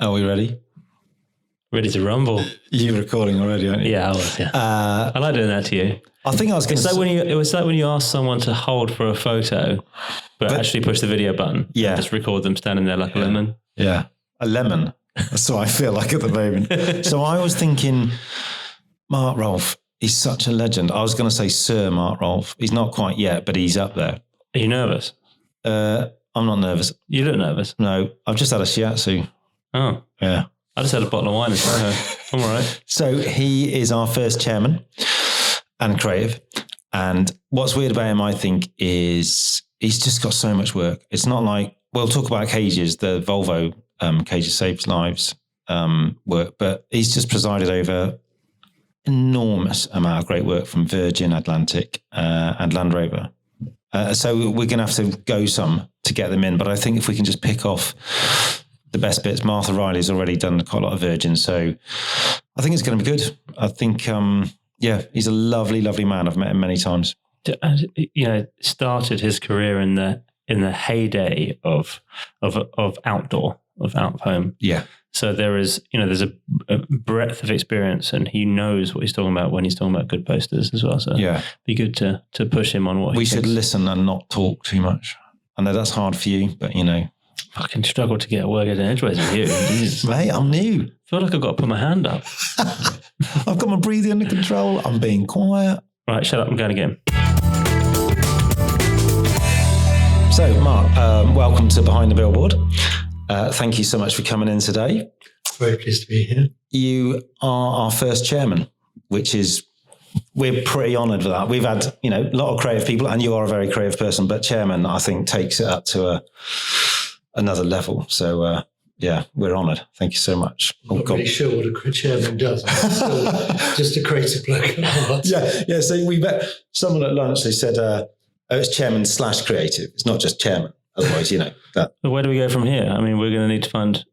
Are we ready? Ready to rumble. You're recording already, aren't you? Yeah, I was. Yeah, I like doing that to you. I think I was going to say... It was like when you ask someone to hold for a photo, but actually push the video button. Yeah. And just record them standing there like a lemon. Yeah, a lemon. That's what I feel like at the moment. So I was thinking, Mark Roalfe, he's such a legend. I was going to say Sir Mark Roalfe. He's not quite yet, but he's up there. Are you nervous? I'm not nervous. You look nervous. No, I've just had a shiatsu. Oh. Yeah. I just had a bottle of wine in Soho. I'm all right. So he is our first chairman and creative. And what's weird about him, I think, is he's just got so much work. It's not like, we'll talk about cages, the Volvo Cages Saves Lives work, but he's just presided over enormous amount of great work from Virgin, Atlantic and Land Rover. So we're going to have to go some to get them in. But I think if we can just pick off the best bits, Martha Riley's already done quite a lot of Virgin. So I think it's going to be good. I think, he's a lovely, lovely man. I've met him many times. Started his career in the heyday of outdoor, of out of home. Yeah. So there's a breadth of experience, and he knows what he's talking about when he's talking about good posters as well. So yeah, be good to push him on what we should listen and not talk too much. I know that's hard for you, but fucking struggle to get a word in edgeways with you. Mate, I'm new. I feel like I've got to put my hand up. I've got my breathing under control. I'm being quiet. Right, shut up. I'm going again. So, Mark, welcome to Behind the Billboard. Thank you so much for coming in today. Very pleased to be here. You are our first chairman, which is, we're pretty honoured for that. We've had, a lot of creative people, and you are a very creative person, but chairman, I think, takes it up to another level. So, we're honoured. Thank you so much. I'm not really sure what a chairman does. I'm still just a creative bloke. Yeah. So we met someone at lunch. They said, it's chairman / creative. It's not just chairman. Otherwise, that. So where do we go from here? I mean, we're going to need to find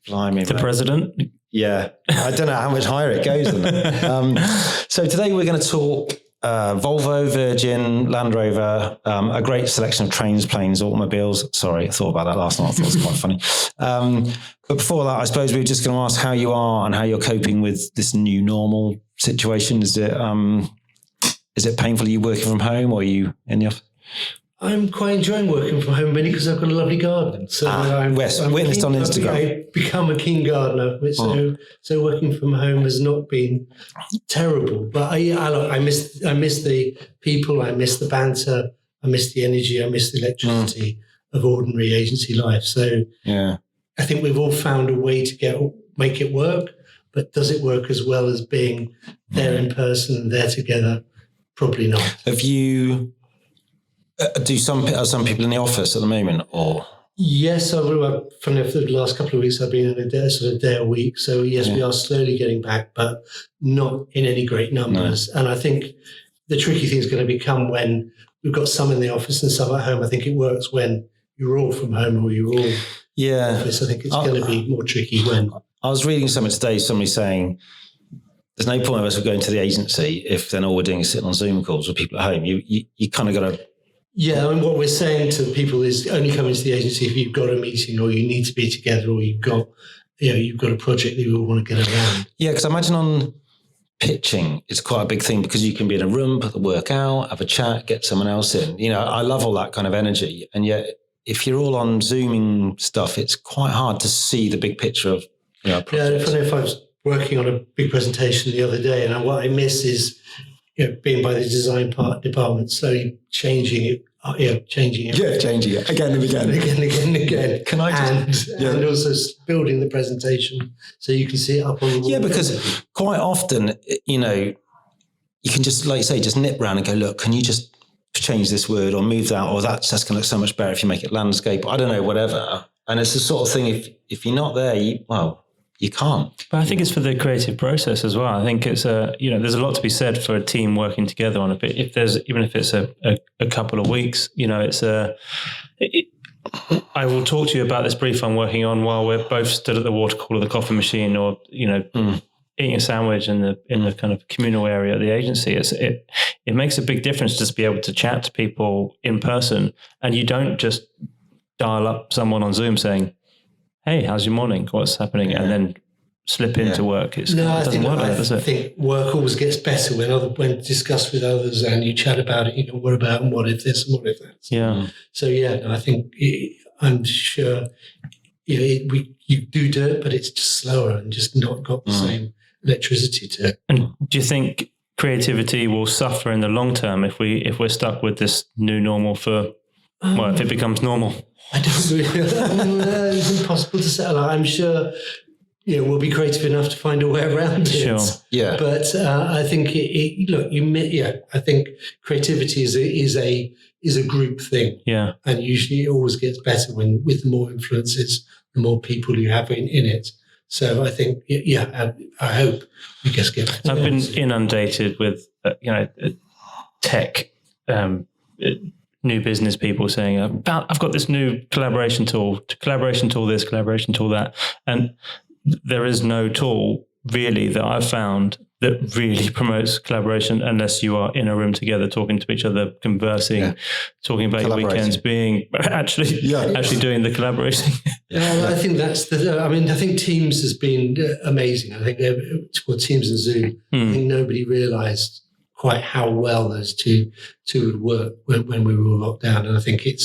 the president. Yeah. I don't know how much higher it goes than that. So today we're going to talk Volvo, Virgin, Land Rover, a great selection of trains, planes, automobiles. Sorry, I thought about that last night. I thought it was quite funny. But before that, I suppose we were just going to ask how you are and how you're coping with this new normal situation. Is it painful? Are you working from home or are you in the office? I'm quite enjoying working from home, mainly because I've got a lovely garden. So I'm witnessed on Instagram. I've become a keen gardener. So working from home has not been terrible. But I miss the people. I miss the banter. I miss the energy. I miss the electricity of ordinary agency life. So yeah, I think we've all found a way to make it work. But does it work as well as being there in person and there together? Probably not. Have you? Are some people in the office at the moment, or? Yes, funny enough, the last couple of weeks I've been in a day a week. So yes, we are slowly getting back, but not in any great numbers. No. And I think the tricky thing is going to become when we've got some in the office and some at home. I think it works when you're all from home or you're all in the office. I think it's going to be more tricky when. I was reading something today, somebody saying, there's no point of us going to the agency if then all we're doing is sitting on Zoom calls with people at home. You kind of got to. Yeah, I mean, what we're saying to people is only come into the agency if you've got a meeting or you need to be together or you've got a project that you all want to get around. Yeah, because I imagine on pitching, it's quite a big thing because you can be in a room, put the work out, have a chat, get someone else in. I love all that kind of energy. And yet, if you're all on Zooming stuff, it's quite hard to see the big picture of projects. Yeah, funny if I was working on a big presentation the other day, and what I miss is being by the design department, slowly changing it. Yeah, changing it again and again. Can I just and also building the presentation so you can see it up on the wall. Yeah, because quite often, you can just, like you say, just nip round and go, look, can you just change this word or move that, or that's going to look so much better if you make it landscape. I don't know, whatever. And it's the sort of thing. If you're not there, you can't. But I think it's for the creative process as well. I think it's there's a lot to be said for a team working together on a bit. Even if it's a couple of weeks, I will talk to you about this brief I'm working on while we're both stood at the water cooler, the coffee machine, or eating a sandwich in the kind of communal area of the agency. It makes a big difference just to be able to chat to people in person, and you don't just dial up someone on Zoom saying, hey, how's your morning? What's happening? And then slip into work. It doesn't work like that, does it? I think work always gets better when discussed with others and you chat about it. You go, what about and what if this and what if that? Yeah. So I think I'm sure you do it, but it's just slower and just not got the same electricity to it. And do you think creativity will suffer in the long term if we're stuck with this new normal if it becomes normal? I don't really. It's impossible to say. I'm sure. We'll be creative enough to find a way around it. Sure. Yeah. But I think I think creativity is a group thing. Yeah. And usually it always gets better with the more influences, the more people you have in it. So I think, I hope we just get better. I've been inundated with, tech, new business people saying, I've got this new collaboration tool this, collaboration tool that. And there is no tool really that I've found that really promotes collaboration unless you are in a room together, talking to each other, conversing, talking about your weekends, being actually doing the collaborating. I think that's I think Teams has been amazing. I think Teams and Zoom, I think nobody realised quite how well those two would work when we were all locked down. And I think it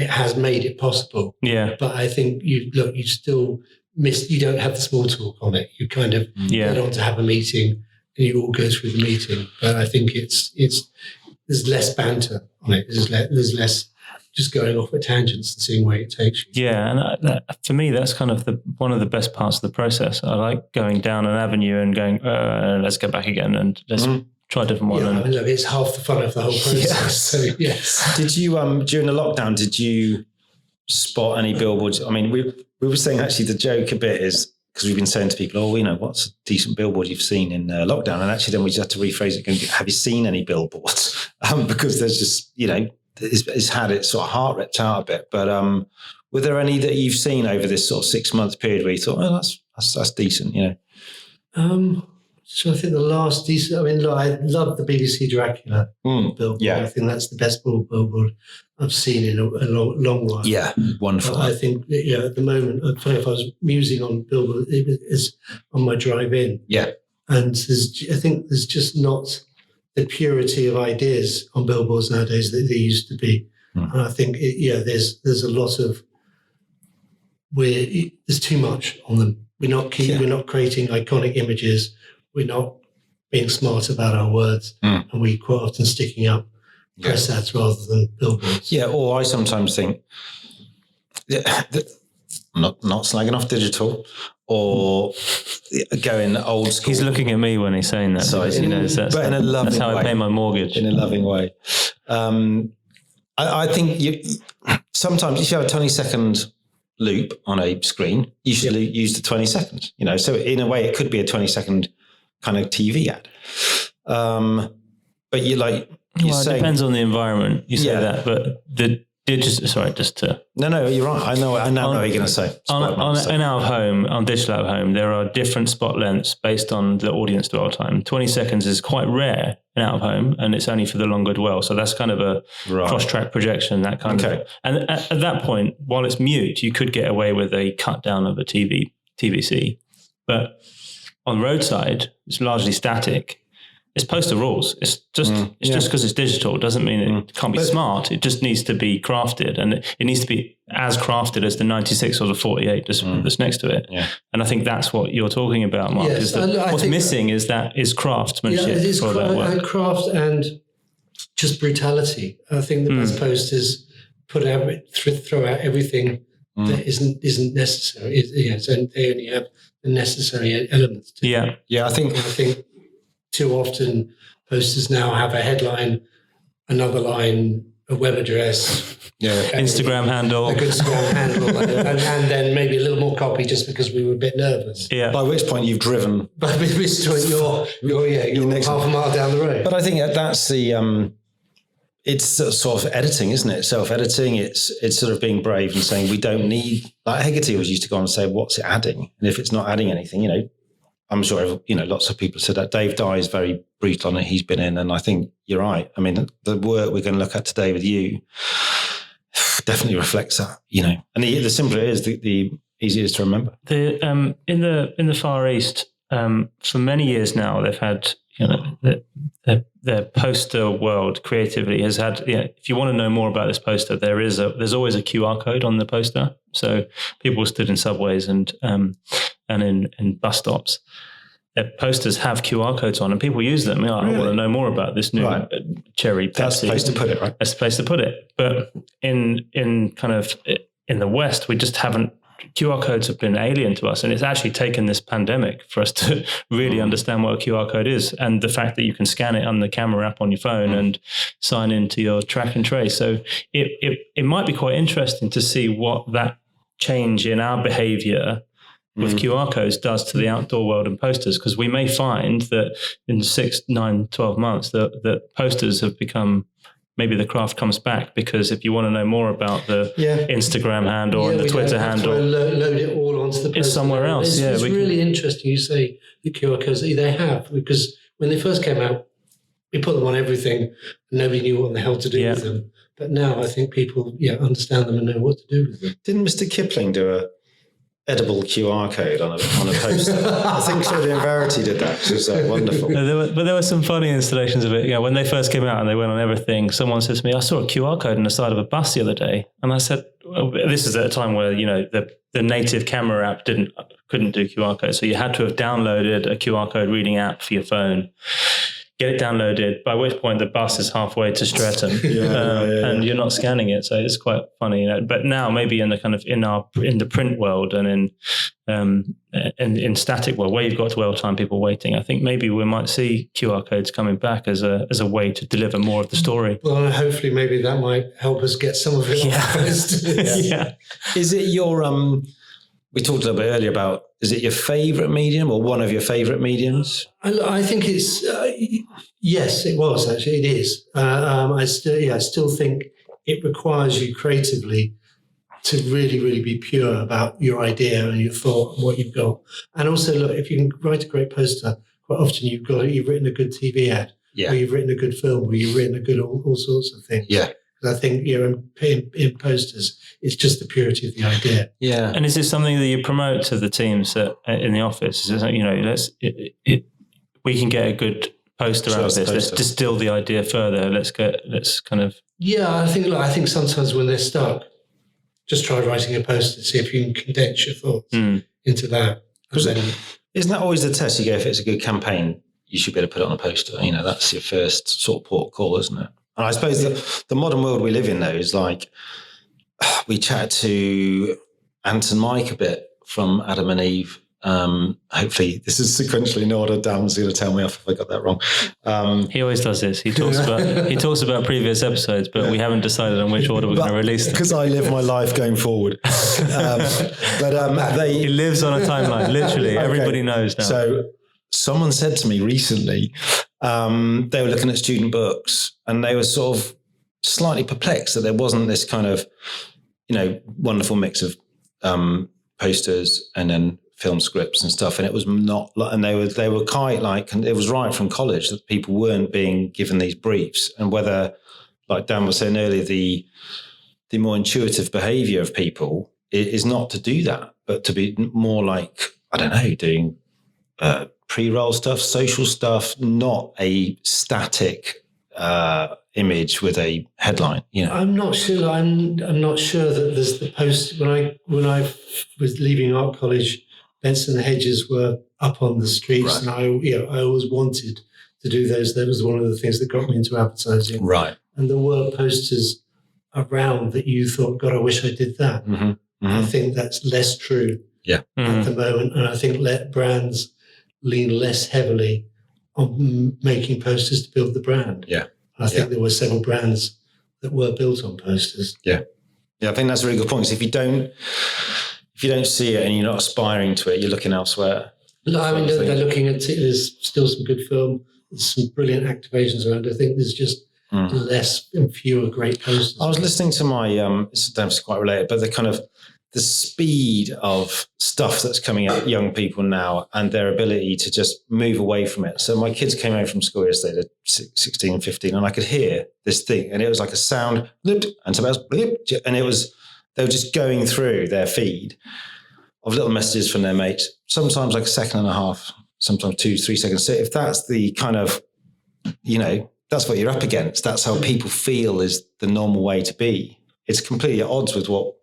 has made it possible. Yeah. But I think you still you don't have the small talk on it. You kind of get on to have a meeting and you all go through the meeting. But I think there's less banter on it. There's less just going off at tangents and seeing where it takes you. Yeah, and for me, that's kind of one of the best parts of the process. I like going down an avenue and going, let's go back again and let's try a different one. Yeah, look, it's half the fun of the whole process. Yes. So, yes. Did you, during the lockdown, did you spot any billboards? I mean, we were saying actually the joke a bit is, because we've been saying to people, what's a decent billboard you've seen in lockdown? And actually then we just had to rephrase it, going, have you seen any billboards? Because there's just, it's had its sort of heart ripped out a bit. But were there any that you've seen over this sort of 6 month period where you thought, that's decent, So I think the last decent, I love the BBC Dracula billboard. Yeah. I think that's the best billboard I've seen in a long while. Yeah, wonderful. But I think, at the moment, I don't know if I was musing on billboard, it's on my drive in. Yeah. And I think there's just not the purity of ideas on billboards nowadays that there used to be. And I think, there's a lot of, there's too much on them. We're not creating iconic images. We're not being smart about our words, and we quite often sticking up press ads rather than billboards. Yeah, or I sometimes think, not slagging off digital, or going old school. He's looking at me when he's saying that. Sorry, he knows that's in a loving that's how way. I pay my mortgage. In a loving way. I think sometimes if you have a 20-second loop on a screen, you should use the 20 seconds. So in a way, it could be a 20-second kind of TV ad. But it depends on the environment. You say that, but No, you're right. I know what you're going to say. In out of home, on digital out of home, there are different spot lengths based on the audience dwell time. 20 seconds is quite rare in out of home, and it's only for the longer dwell. So that's kind of a cross-track projection, that kind of. And at that point, while it's mute, you could get away with a cut down of a TVC. But on the roadside, it's largely static. It's poster rules. It's just because it's digital doesn't mean it can't be smart. It just needs to be crafted, and it needs to be as crafted as the 96 or the 48 that's next to it. Yeah. And I think that's what you're talking about, Mark. Yes, what's missing is craftsmanship. Yeah, it is craft and just brutality. I think the best posters throw out everything that isn't necessary. So they only have the necessary elements. To it. Yeah. I think too often posters now have a headline, another line, a web address, Instagram handle, a good Instagram handle, and then maybe a little more copy just because we were a bit nervous. Yeah. By which point you've driven. By which point you're half a mile down the road. But I think that's the it's sort of editing, isn't it? Self-editing. It's sort of being brave and saying we don't need. Like Hegarty was used to go on and say, "What's it adding?" And if it's not adding anything, I'm sure, lots of people said that. Dave Dye is very brutal on it. He's been in, and I think you're right. I mean, the work we're going to look at today with you definitely reflects that, And the simpler it is, the easy it is to remember. In the Far East, for many years now, they've had, the poster world creatively has had, if you want to know more about this poster, there's always a QR code on the poster. So people stood in subways and in bus stops. Their posters have QR codes on, and people use them. I want to know more about this new cherry Pepsi. That's the place to put it, right? That's the place to put it. But in the West, we just haven't. QR codes have been alien to us, and it's actually taken this pandemic for us to really understand what a QR code is, and the fact that you can scan it on the camera app on your phone and sign into your track and trace. So it might be quite interesting to see what that change in our behavior with QR codes does to the outdoor world and posters, because we may find that in 6, 9, 12 months that posters have become, maybe the craft comes back, because if you want to know more about the Instagram handle and the Twitter handle, load it all onto the poster. It's somewhere else. It's really interesting you say the QR codes. They have, because when they first came out, we put them on everything and nobody knew what the hell to do with them. But now I think people understand them and know what to do with them. Didn't Mr. Kipling do a edible QR code on a poster? I think Studio and Verity did that, which was wonderful. There were some funny installations of it. When they first came out and they went on everything, someone said to me, I saw a QR code on the side of a bus the other day. And I said, well, this is at a time where, the native camera app couldn't do QR codes. So you had to have downloaded a QR code reading app for your phone, get it downloaded, by which point the bus is halfway to Streatham and you're not scanning it. So it's quite funny, but now maybe in the in the print world and in static world where you've got well-timed people waiting, I think maybe we might see QR codes coming back as a way to deliver more of the story. Well, hopefully maybe that might help us get some of it off first. Is it your, we talked a little bit earlier about, is it your favourite medium or one of your favourite mediums? I think it's, yes, it was actually, it is. I still think it requires you creatively to really, really be pure about your idea and your thought and what you've got. And also, look, if you can write a great poster, quite often you've written a good TV ad, or you've written a good film, or you've written a good all sorts of things. Yeah. I think in posters, it's just the purity of the idea. Yeah. And is it something that you promote to the teams in the office? Is it, we can get a good poster out of this. Let's distill the idea further. Let's kind of. Yeah, I think sometimes when they're stuck, just try writing a poster, see if you can condense your thoughts into that. Because isn't that always the test? You go, if it's a good campaign, you should be able to put it on a poster. That's your first sort of port of call, isn't it? And I suppose the modern world we live in, though, is like, we chatted to Ant and Mike a bit from Adam and Eve. Hopefully this is sequentially in order. Dan's going to tell me off if I got that wrong. He always does this. He talks about previous episodes, but we haven't decided on which order we're going to release them. Because I live my life going forward. He lives on a timeline, literally. Okay. Everybody knows now. So someone said to me recently, they were looking at student books and they were sort of slightly perplexed that there wasn't this kind of, wonderful mix of posters and then film scripts and stuff. And it was not, and they were quite like, and it was right from college that people weren't being given these briefs. And whether, like Dan was saying earlier, the more intuitive behavior of people is not to do that, but to be more like, I don't know, doing pre-roll stuff, social stuff, not a static image with a headline. I'm not sure. I'm not sure that there's the post. When I was leaving art college, Benson hedges were up on the streets, right. And I always wanted to do those. That was one of the things that got me into advertising. Right. And there were posters around that you thought, God, I wish I did that. Mm-hmm. Mm-hmm. I think that's less true at the moment, and I think let brands lean less heavily on making posters to build the brand. Yeah. I think there were several brands that were built on posters. Yeah. Yeah, I think that's a really good point. So if you don't see it and you're not aspiring to it, you're looking elsewhere. No, I mean, they're looking at it. There's still some good film. There's some brilliant activations around. I think there's just less and fewer great posters. I was listening to my, it's quite related, but the speed of stuff that's coming at young people now and their ability to just move away from it. So my kids came home from school yesterday, they're 16, 15, and I could hear this thing, and it was like a sound, and something else, and they were just going through their feed. of little messages from their mates, sometimes like a second and a half, sometimes 2-3 seconds. So if that's the kind of, that's what you're up against, that's how people feel is the normal way to be. It's completely at odds with what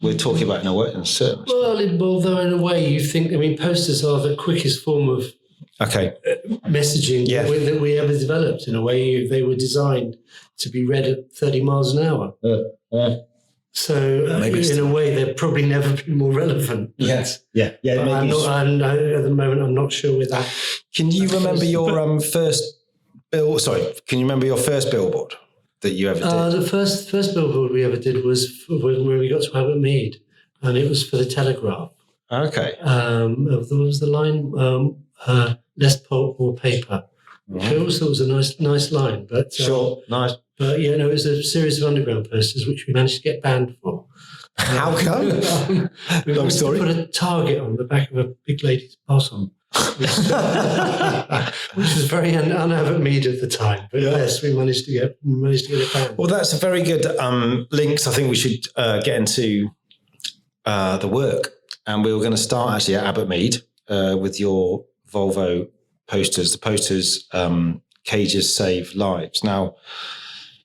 we're talking about in a way. Well, although in a way you think, posters are the quickest form of messaging that we ever developed. In a way, they were designed to be read at 30 miles an hour. So in a way, they've probably never been more relevant. Yes. Yeah. At the moment, I'm not sure with that. Can you remember your first billboard that you ever did? The first billboard we ever did was when we got to Albert Mead, and it was for the Telegraph. Okay. What was the line? Less pulp, more paper. Which I always thought was a nice line. But sure, nice. But it was a series of underground posters which we managed to get banned for. How come? We managed to put a target on the back of a big lady's bottom, which was very un-Albert Mead at the time. But yes, we managed to get it banned. Well, that's a very good links. I think we should get into the work, and we were going to start actually at Albert Mead with your Volvo posters. The posters, cages save lives. Now,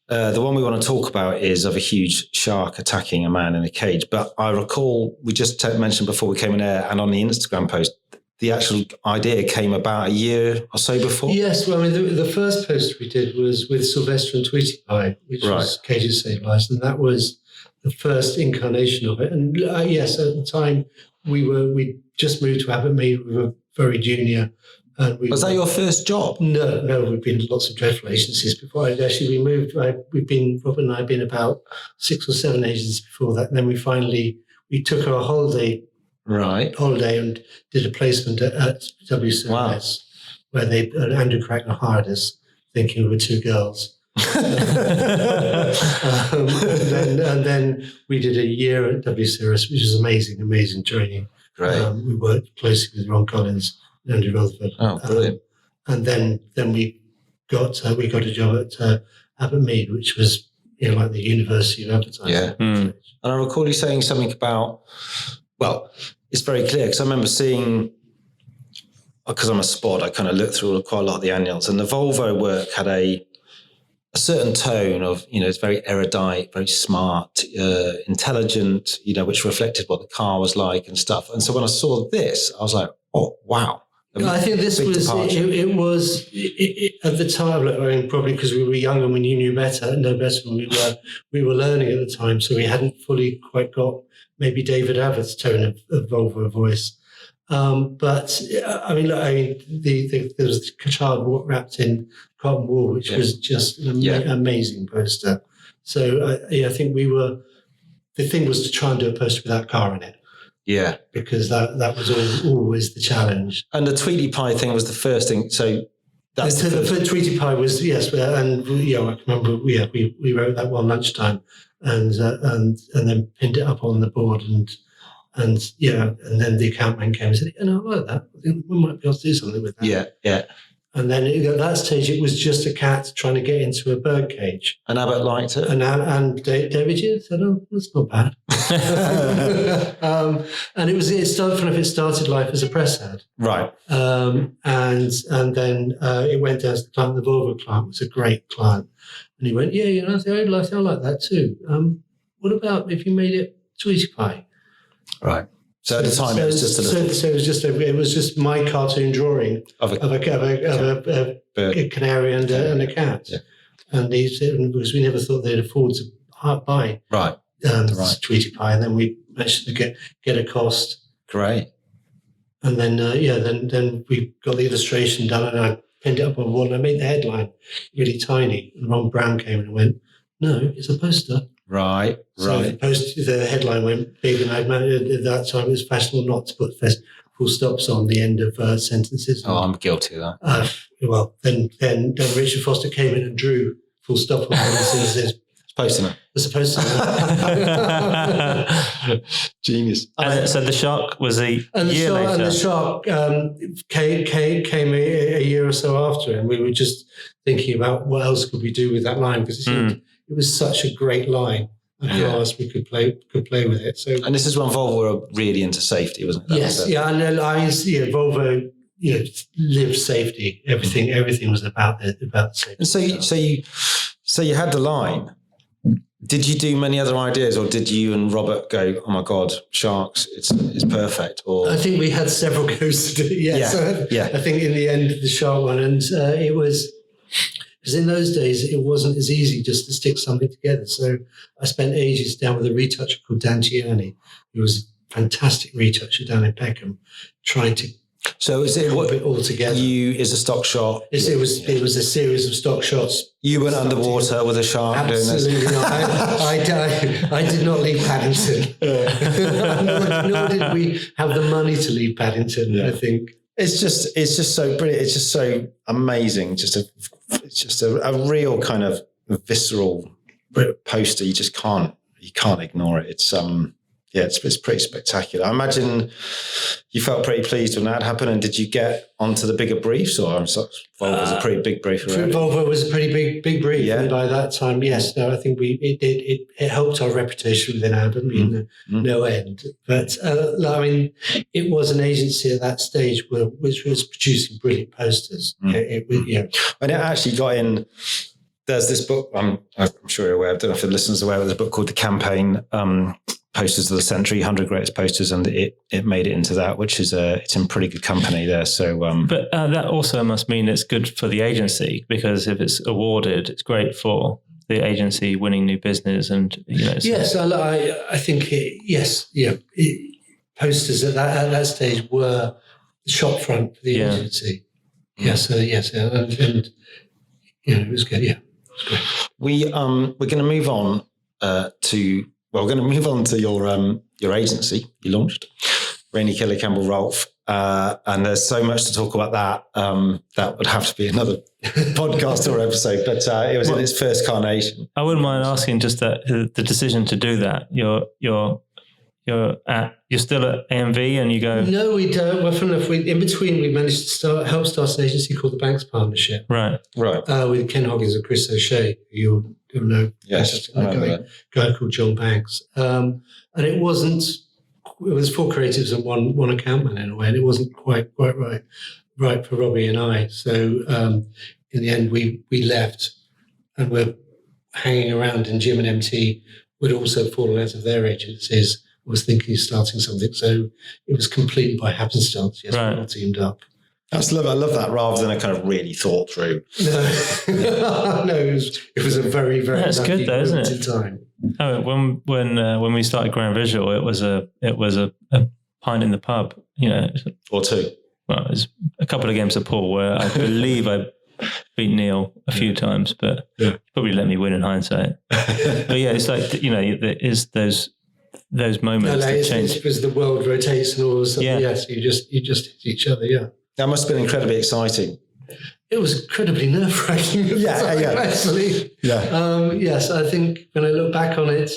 the one we want to talk about is of a huge shark attacking a man in a cage. But I recall we just mentioned before we came in air, and on the Instagram post, the actual idea came about a year or so before. Yes, well, the first post we did was with Sylvester and Tweety Pie, which was Cages Save Lives, and that was the first incarnation of it. And yes, at the time we just moved to Albert Mead. We were very junior. Was that your first job? No, we've been to lots of dreadful agencies before. Actually, Rob and I have been about 6 or 7 agencies before that. And then we took our holiday and did a placement at WCRS, where Andrew Crackner hired us, thinking we were two girls. and then we did a year at WCRS, which was amazing training. Great. We worked closely with Ron Collins, Andrew Rutherford. Oh, brilliant! And then we got a job at Albert Mead, which was like the University of Advertising. Yeah. And I recall you saying something about. Well, it's very clear because I remember seeing. Because I'm a spod, I kind of looked through quite a lot of the annuals, and the Volvo work had a certain tone of, it's very erudite, very smart, intelligent, which reflected what the car was like and stuff. And so when I saw this, I was like, oh, wow. I think this was, it was at the time, probably because we were young and we knew better, and we were learning at the time. So we hadn't fully quite got maybe David Abbott's tone of Volvo voice. But there was the child wrapped in cotton wool, which was just an amazing poster. So I think the thing was to try and do a poster without car in it. Yeah. Because that was always the challenge. And the Tweety Pie thing was the first thing. So that's the Tweety Pie was, yes. And I remember we wrote that one lunchtime and then pinned it up on the board and then the account man came and said, I like that. I think we might be able to do something with that. Yeah. And then at that stage, it was just a cat trying to get into a bird cage. And Abbott liked it. And David said, "Oh, that's not bad." And it started life as a press ad, right? And then it went down to the client. The Volvo client was a great client, and he went, "Yeah, I like that too. What about if you made it Tweety Pie?" Right. So at the time, it was just a little. So it was just my cartoon drawing of a canary and a cat, and he said, because we never thought they'd afford to buy Tweety Pie, and then we managed to get a cost. Great. And then then we got the illustration done, and I pinned it up on the wall, and I made the headline really tiny. And Ron Brown came and went, "No, it's a poster." Right. The headline went big, and at that time it was fashionable not to put full stops on the end of sentences. Oh, I'm guilty of that. Then Richard Foster came in and drew full stop on the sentences. Posting it. It's supposed to. Genius. And so the shark was a year later. And the shark came a year or so after, and we were just thinking about what else could we do with that line, because it was such a great line. and how else we could play with it. So, and this is when Volvo were really into safety, wasn't it? Yes, and Volvo, lived safety. Everything was about safety. And so you had the line. Did you do many other ideas, or did you and Robert go, "Oh my God, sharks! It's perfect"? Or I think we had several goes to do. Yeah, so I think in the end the shark one, and it was because in those days it wasn't as easy just to stick something together. So I spent ages down with a retoucher called Dan Tierney, who was a fantastic retoucher down in Peckham, trying to. So is it what it all together? You is a stock shot? It was a series of stock shots. You went underwater with a shark. Absolutely doing this? Not. I did not leave Paddington. nor did we have the money to leave Paddington. Yeah. I think it's just so brilliant. It's just so amazing. It's just a real kind of visceral poster. You just can't ignore it. It's pretty spectacular. I imagine you felt pretty pleased when that happened. And did you get onto the bigger briefs, or Volvo was a pretty big brief already? Volvo was a pretty big brief, and by that time, yes, no, I think it helped our reputation within Aberdeen, no end. But I mean, it was an agency at that stage which was producing brilliant posters. And it actually got in. There's this book. I'm sure you're aware. I don't know if the listeners are aware. There's a book called The Campaign. Posters of the Century, 100 Greatest Posters, and it made it into that, which is it's in pretty good company there. So, but that also must mean it's good for the agency, because if it's awarded, it's great for the agency winning new business, and Yes, I think posters at that stage were the shop front for the agency. Yes, and it was good. Yeah, it was great. We're going to move on to. Well, we're going to move on to your agency you launched, Rainey Kelly Campbell Roalfe, and there's so much to talk about that. That would have to be another podcast or episode, but it was in its first carnation. I wouldn't mind asking just that the decision to do that. You're still at AMV, and you go. No, we don't. Well, enough, in between, we managed to help start an agency called the Banks Partnership. Right. With Ken Hoggins and Chris O'Shea, who you'll know. Yes, a guy called John Banks. And it was 4 creatives and one account man in a way, and it wasn't quite right for Robbie and I. So in the end, we left, and we're hanging around, and Jim and MT would also fallen out of their agencies. Was thinking of starting something, so it was completely by happenstance. Yes, we all teamed up. I love that, rather than a kind of really thought through. No, it was a very, very that's good though, isn't it? Time. Oh, when we started Grand Visual, it was a pint in the pub, or two. Well, it was a couple of games of pool where I believe I beat Neil a few times, but probably let me win in hindsight. But yeah, it's like there is those moments that change. Because the world rotates and all of a sudden, yes, you just hit each other. Yeah, that must have been incredibly exciting. It was incredibly nerve-wracking. Actually. Yeah. Yes, I think when I look back on it,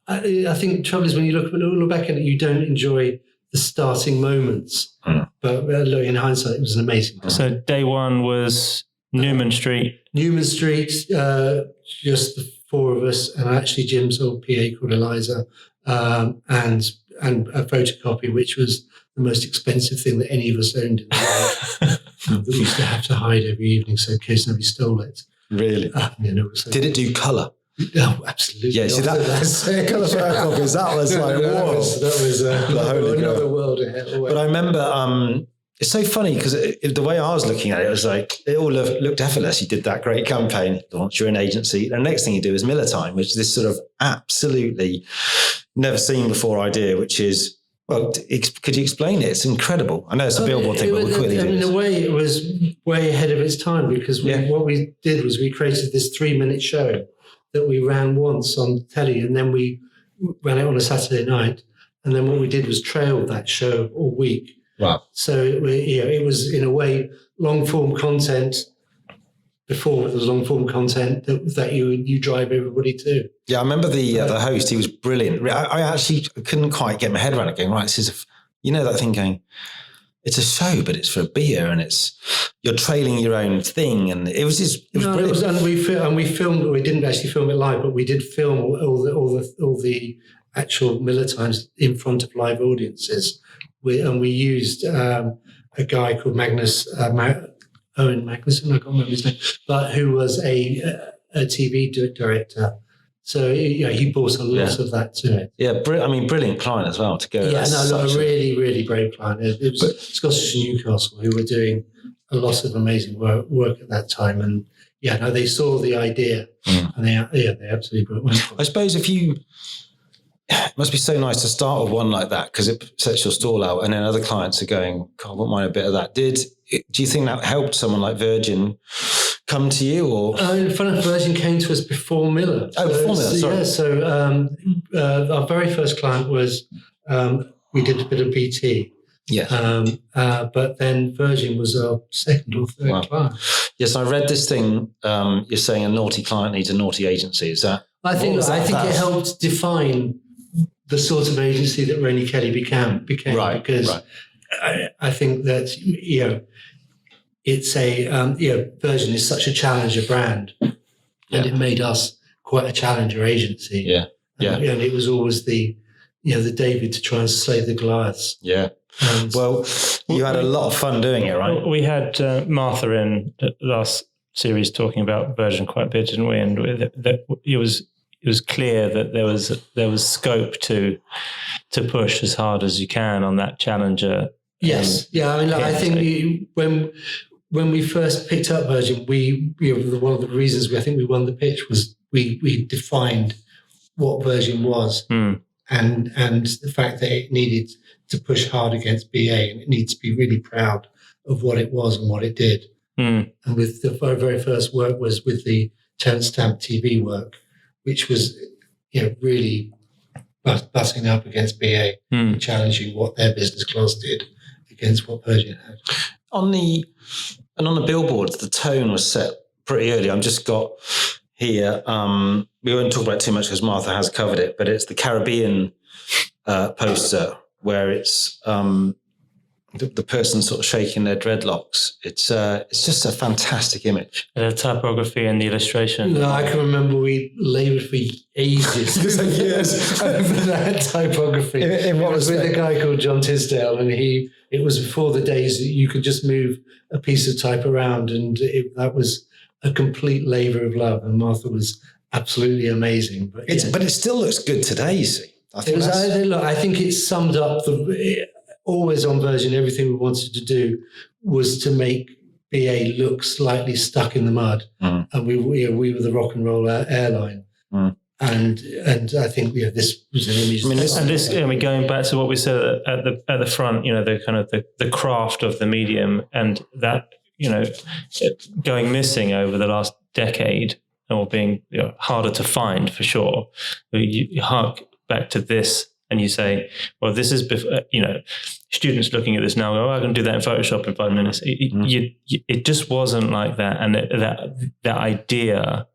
I think the trouble is when you look back at it, you don't enjoy the starting moments. But in hindsight, it was an amazing time. So day one was Newman Street. Just the 4 of us, and actually Jim's old PA called Eliza, and a photocopy, which was the most expensive thing that any of us owned in the world. That we used to have to hide every evening so in case nobody stole it. Really? Did it do colour? Oh, absolutely. Yeah, see that colour photocopies, that was like, whoa. That was another world ahead. But I remember, it's so funny because the way I was looking at it, was like, it all looked effortless. You did that great campaign, launched your own agency. The next thing you do is Miller Time, which is this sort of absolutely never seen before idea, which is, well, could you explain it? It's incredible. I know it's a Billboard thing, but we're quickly doing it. In a way, it was way ahead of its time because what we did was we created this 3-minute show that we ran once on telly, and then we ran it on a Saturday night. And then what we did was trail that show all week. Wow. So it was, in a way, long-form content before it was long-form content that you drive everybody to. Yeah, I remember the host. He was brilliant. I actually couldn't quite get my head around it. Going, right, this is that thing going. it's a show, but it's for a beer, and you're trailing your own thing, and it was brilliant. We filmed. We didn't actually film it live, but we did film all the actual Miller Times in front of live audiences. We used a guy called Owen Magnuson. I can't remember his name, but who was a TV director. So he brought a lot of that to it. Yeah, brilliant client as well to go. Yeah, a really, really brave client. It was Scottish Newcastle, who were doing a lot of amazing work at that time. And they saw the idea, and they absolutely went for it. I suppose it must be so nice to start with one like that, because it sets your stall out, and then other clients are going, God, I wouldn't mind a bit of that. Do you think that helped someone like Virgin come to you, or? Virgin came to us before Miller. Before Miller, sorry. Yeah, so our very first client was, we did a bit of BT. Yeah. But then Virgin was our second or third client. Yes, I read this thing, you're saying a naughty client needs a naughty agency. Is that? I think it helped define the sort of agency that Rainey Kelly became. Right, because I think that, it's Virgin is such a challenger brand, and it made us quite a challenger agency. Yeah, yeah. And it was always the David to try and slay the Goliaths. Yeah. Well, you had a lot of fun doing it, right? We had Martha in the last series talking about Virgin quite a bit, didn't we? And that it was clear that there was scope to push as hard as you can on that challenger. Yes, I think when we first picked up Virgin, one of the reasons I think we won the pitch was we defined what Virgin was, and the fact that it needed to push hard against BA, and it needs to be really proud of what it was and what it did. And with the very first work was with the Terence Stamp TV work, which was really butting up against BA, and challenging what their business class did against what Virgin had. On the billboards, the tone was set pretty early. I've just got here. We won't talk about it too much because Martha has covered it, but it's the Caribbean poster where it's the person sort of shaking their dreadlocks. It's just a fantastic image. The typography and the illustration. No, I can remember we laboured for ages over that typography. It was with a guy called John Tisdale, and it was before the days that you could just move a piece of type around, and that was a complete labour of love. And Martha was absolutely amazing. But it still looks good today, you see. I think it summed up always on Virgin. Everything we wanted to do was to make BA look slightly stuck in the mud, and we were the rock and roll airline. And I think this was an image. Going back to what we said at the front, the kind of the craft of the medium, and that going missing over the last decade, or being harder to find for sure. You hark back to this, and you say, well, this is students looking at this now go, I can do that in Photoshop in 5 minutes. It just wasn't like that, and that idea.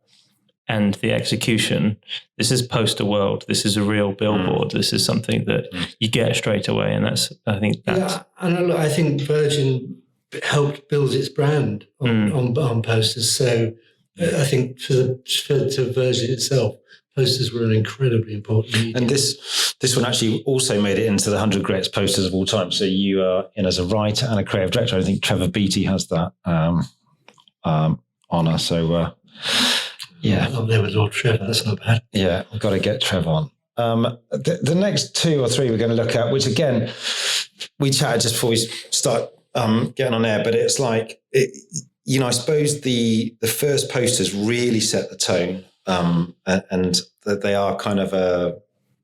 And the execution, this is poster world. This is a real billboard. This is something that you get straight away. And I think I think Virgin helped build its brand on posters. So I think to Virgin itself, posters were an incredibly important medium. And this one actually also made it into the 100 greatest posters of all time. So you are in as a writer and a creative director. I think Trevor Beatty has that honour. So yeah, I'm there with Lord Trevor. That's not bad. Yeah, we've got to get Trevor on. The next 2 or 3 we're going to look at, which again, we chatted just before we start getting on air, but it's like, I suppose the first posters really set the tone, and that they are kind of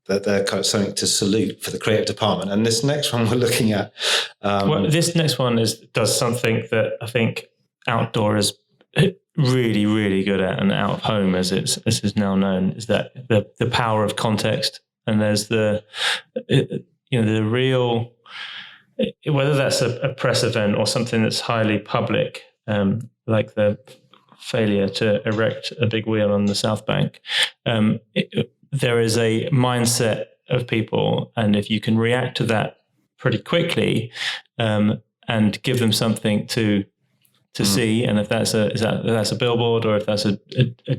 they're kind of something to salute for the creative department. And this next one we're looking at. This next one does something that I think outdoor is really, really good at, and out of home, as is now known, is that the power of context. And there's the real, whether that's a press event or something that's highly public, like the failure to erect a big wheel on the South Bank. There is a mindset of people, and if you can react to that pretty quickly, and give them something to see, and if that's a billboard, or if that's a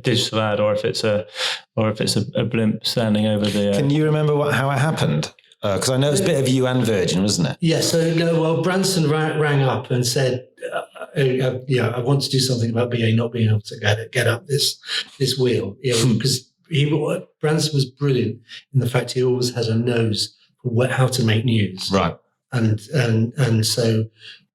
digital ad, or if it's a blimp standing over the. Can you remember how it happened? Because I know it's a bit of you and Virgin, wasn't it? Yeah. So no. Well, Branson rang up and said, I want to do something about BA not being able to get up this wheel. Because Branson was brilliant in the fact he always had a nose for how to make news. Right. And so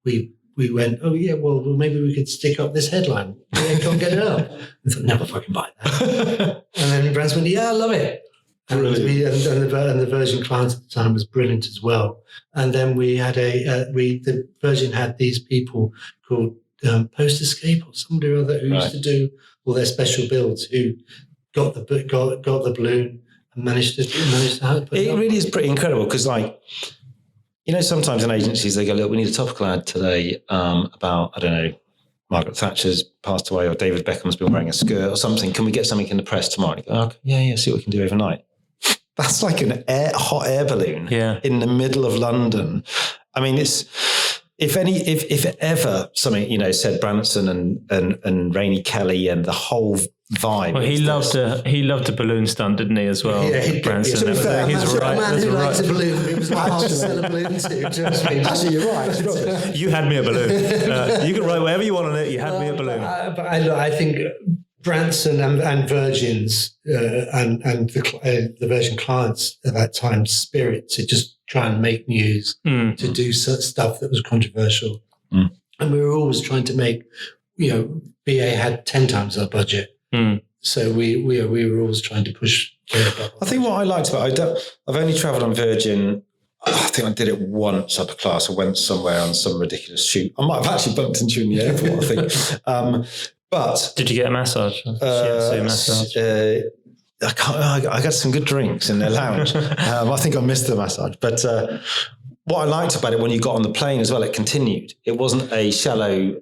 we went, oh yeah, well maybe we could stick up this headline. Yeah, can't get it up. I thought, never fucking buy that. And then Branson went, yeah, I love it. And the Virgin client at the time was brilliant as well. And then we had the Virgin had these people called Post Escape or somebody or other who used to do all their special builds, who got the balloon and managed to put it really is pretty incredible because, like, you know, sometimes in agencies they go, look, we need a topical ad today about, I don't know, Margaret Thatcher's passed away, or David Beckham's been wearing a skirt or something. Can we get something in the press tomorrow? And you go, okay, yeah, see what we can do overnight. That's like an hot air balloon in the middle of London. I mean, it's if ever something, you know, said Branson and Rainey Kelly and the whole vibe. Well, he loved a balloon stunt, didn't he, as well? Yeah, Branson. He's right. A man who likes a balloon. It was hard to sell a balloon to. Actually, you're right. You had me a balloon. You can write whatever you want on it. You had me a balloon. But I think Branson and Virgin's and the Virgin clients at that time spirit to just try and make news, to do stuff that was controversial. And we were always trying to make, you know, BA had 10 times our budget. So we were always trying to push. I think what I liked about I've only travelled on Virgin. I think I did it once upper class. I went somewhere on some ridiculous shoot. I might have actually bumped into you in the airport, I think. But did you get a massage? I got some good drinks in their lounge. I think I missed the massage. But what I liked about it, when you got on the plane as well, it continued. It wasn't a shallow,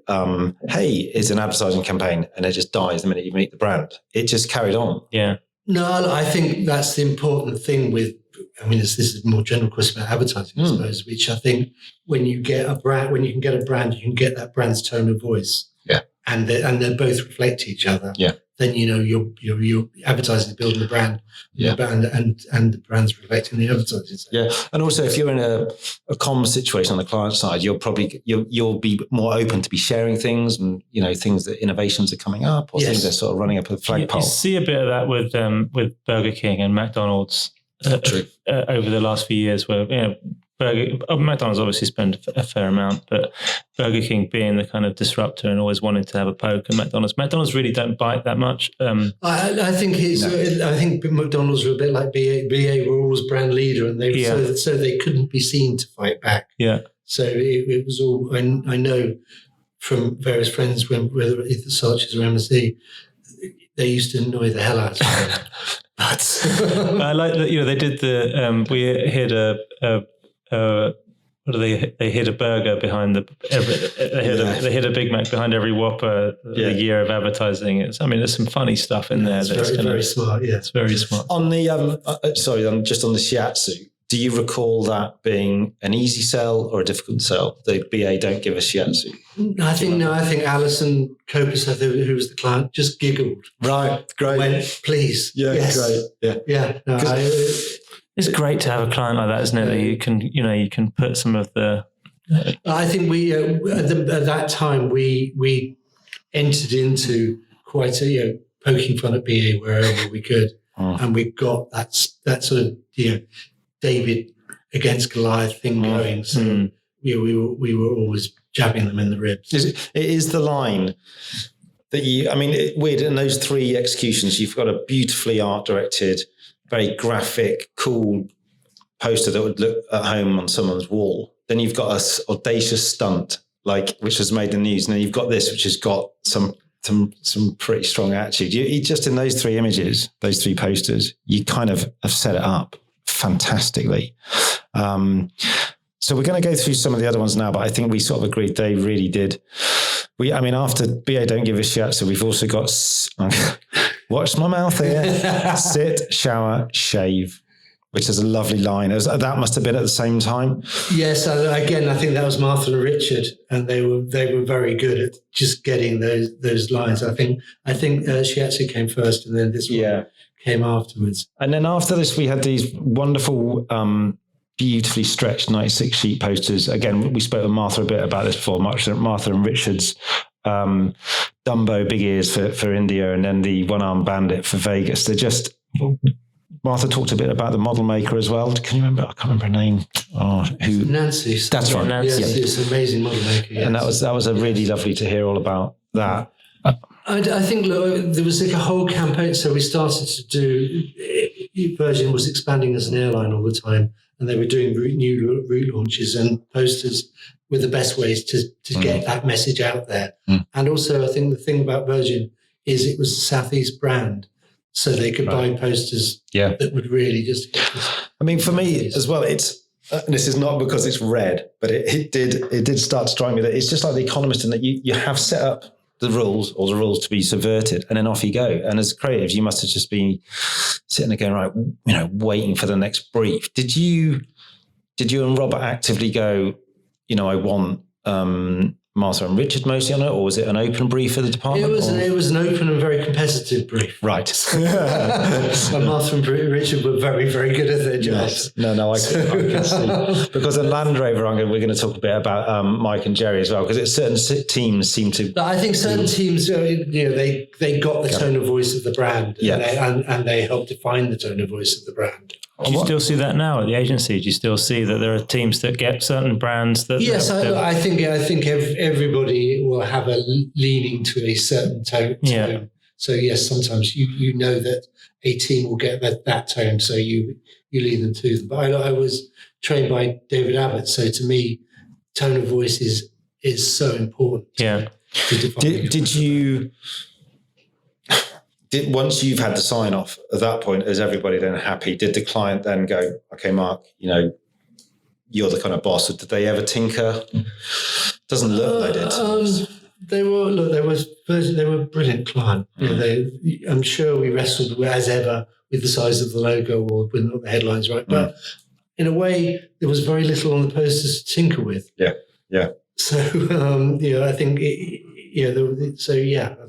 hey, it's an advertising campaign, and it just dies the minute you meet the brand. It just carried on. Yeah. No, I think that's the important thing with, I mean, this is a more general question about advertising, I suppose, which I think when you get a brand, when you can get a brand, you can get that brand's tone of voice. Yeah. And they both reflect each other. Yeah. Then, you know, your advertising is building the brand, yeah, and the brand's reflecting the advertising. Yeah, and also if you're in a comms situation on the client side, you'll be more open to be sharing things, and, you know, things that innovations are coming up, or things that are sort of running up a flagpole. You see a bit of that with Burger King and McDonald's over the last few years, where, you know, McDonald's obviously spend a fair amount, but Burger King being the kind of disruptor and always wanting to have a poke at McDonald's really don't bite that much. I think I think McDonald's were a bit like BA. BA were always brand leader, and they so they couldn't be seen to fight back. Yeah. So it was all. I know from various friends, whether either Sarches or MSC, they used to annoy the hell out of me. But I like that. You know, they did the. We hid they hid a burger behind they hid a Big Mac behind every Whopper the year of advertising. I mean, there's some funny stuff in there. That's very smart. Yeah, it's very smart. On the just on the shiatsu, do you recall that being an easy sell or a difficult sell? The BA don't give a shiatsu. I think Alison Copus, who was the client, just giggled. Right, great. Went, please. Yeah, yes. Great. Yeah. No, it's great to have a client like that, isn't it? That you can put some of the. I think we at that time we entered into quite a poking fun at BA wherever we could, and we got that sort of David against Goliath thing going. So we were always jabbing them in the ribs. It is the line that weird in those three executions. You've got a beautifully art directed, very graphic, cool poster that would look at home on someone's wall. Then you've got this audacious stunt, which has made the news. And then you've got this, which has got some pretty strong attitude. You just in those three images, those three posters, you kind of have set it up fantastically. So we're going to go through some of the other ones now, but I think we sort of agreed they really did. After BA don't give a shit, so we've also got, watch my mouth here, sit, shower, shave. which is a lovely line. That must have been at the same time. Yes, again, I think that was Martha and Richard, and they were very good at just getting those lines. I think she actually came first, and then this one came afterwards. And then after this, we had these wonderful, beautifully stretched 96 sheet posters. Again, we spoke with Martha a bit about this before. Martha and Richard's Dumbo Big Ears for India, and then the One Armed Bandit for Vegas. They're just. Martha talked a bit about the model maker as well. Can you remember? I can't remember her name. Who? Nancy. That's right. Nancy. Yes, it's an amazing model maker. Yes. And that was a really lovely to hear all about that. I think there was like a whole campaign. So we started to do. Virgin was expanding as an airline all the time, and they were doing new route launches, and posters were the best ways to get that message out there. And also, I think the thing about Virgin is it was a Southeast brand. So they could buy posters that would really just. I mean, for me as well, it's this is not because it's red, but it did start to strike me that it's just like The Economist, in that you have set up the rules to be subverted, and then off you go. And as creatives, you must have just been sitting there going, right, waiting for the next brief. Did you and Robert actively go, I want Martha and Richard mostly on it, or was it an open brief for the department? It was an open and very competitive brief. Right. And Martha and Richard were very, very good at their jobs. Yes. No, I can see. Because in Land Rover, we're going to talk a bit about Mike and Jerry as well, because certain teams seem to. But I think certain teams, they got the tone of voice of the brand, and they helped define the tone of voice of the brand. Do you still see that now at the agency? Do you still see that there are teams that get certain brands that? Yes, I think everybody will have a leaning to a certain tone. Yeah. So yes, sometimes you know that a team will get that tone, so you lead them to them. But I was trained by David Abbott, so to me, tone of voice is so important. Yeah. Did you? Once you've had the sign off at that point, is everybody then happy? Did the client then go, okay, Mark, you're the kind of boss? Or did they ever tinker? Doesn't look like it. They were a brilliant client. I'm sure we wrestled as ever with the size of the logo or with not the headlines right, but in a way there was very little on the posters to tinker with. Yeah. So I think. I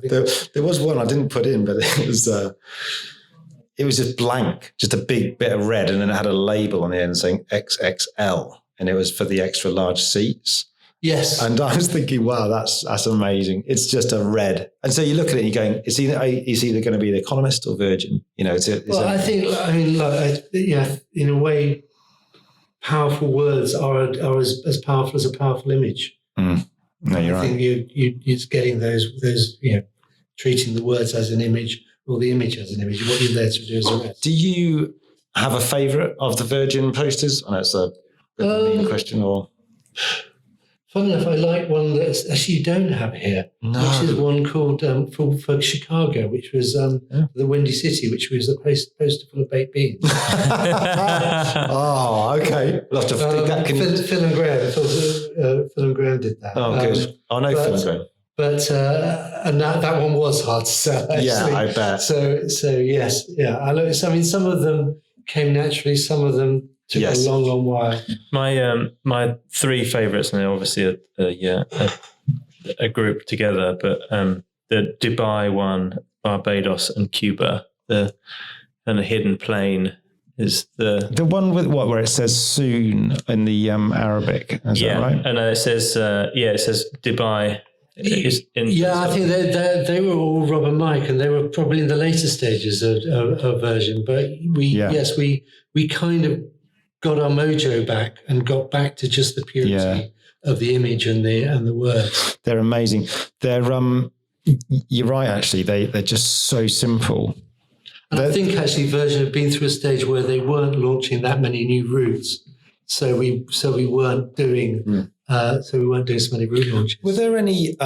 think there was one I didn't put in, but it was just blank, just a big bit of red, and then it had a label on the end saying XXL, and it was for the extra large seats. Yes. And I was thinking, wow, that's amazing. It's just a red. And so you look at it and you're going, it's either going to be The Economist or Virgin. I think, in a way, powerful words are as powerful as a powerful image. No, you're right. I think you're getting those treating the words as an image or the image as an image. What you're there to do as a rest. Do you have a favourite of the Virgin posters? I know it's a bit of a mean question, or. Funny enough, I like one that actually you don't have here, which is one called for Chicago, which was the Windy City, which was a poster full of baked beans. Oh, okay. We'll have to think that can. Phil and Graham. Phil and Graham did that. Oh, good. I know Phil and Graham. But and that one was hard to sell. Actually. Yeah, I bet. So yes, yeah. I mean, some of them came naturally. Some of them took a long, long while. My three favourites, and they're obviously a group together, but the Dubai one, Barbados, and Cuba, the hidden plane is the one with where it says soon in the Arabic. Is that right? And it says Dubai. I think they were all Rob and Mike, and they were probably in the later stages of Virgin. But we kind of got our mojo back and got back to just the purity of the image and the words. They're amazing. They're you're right. Actually, they're just so simple. And I think actually Virgin had been through a stage where they weren't launching that many new routes, so we weren't doing. So we weren't doing so many route launches. Were there any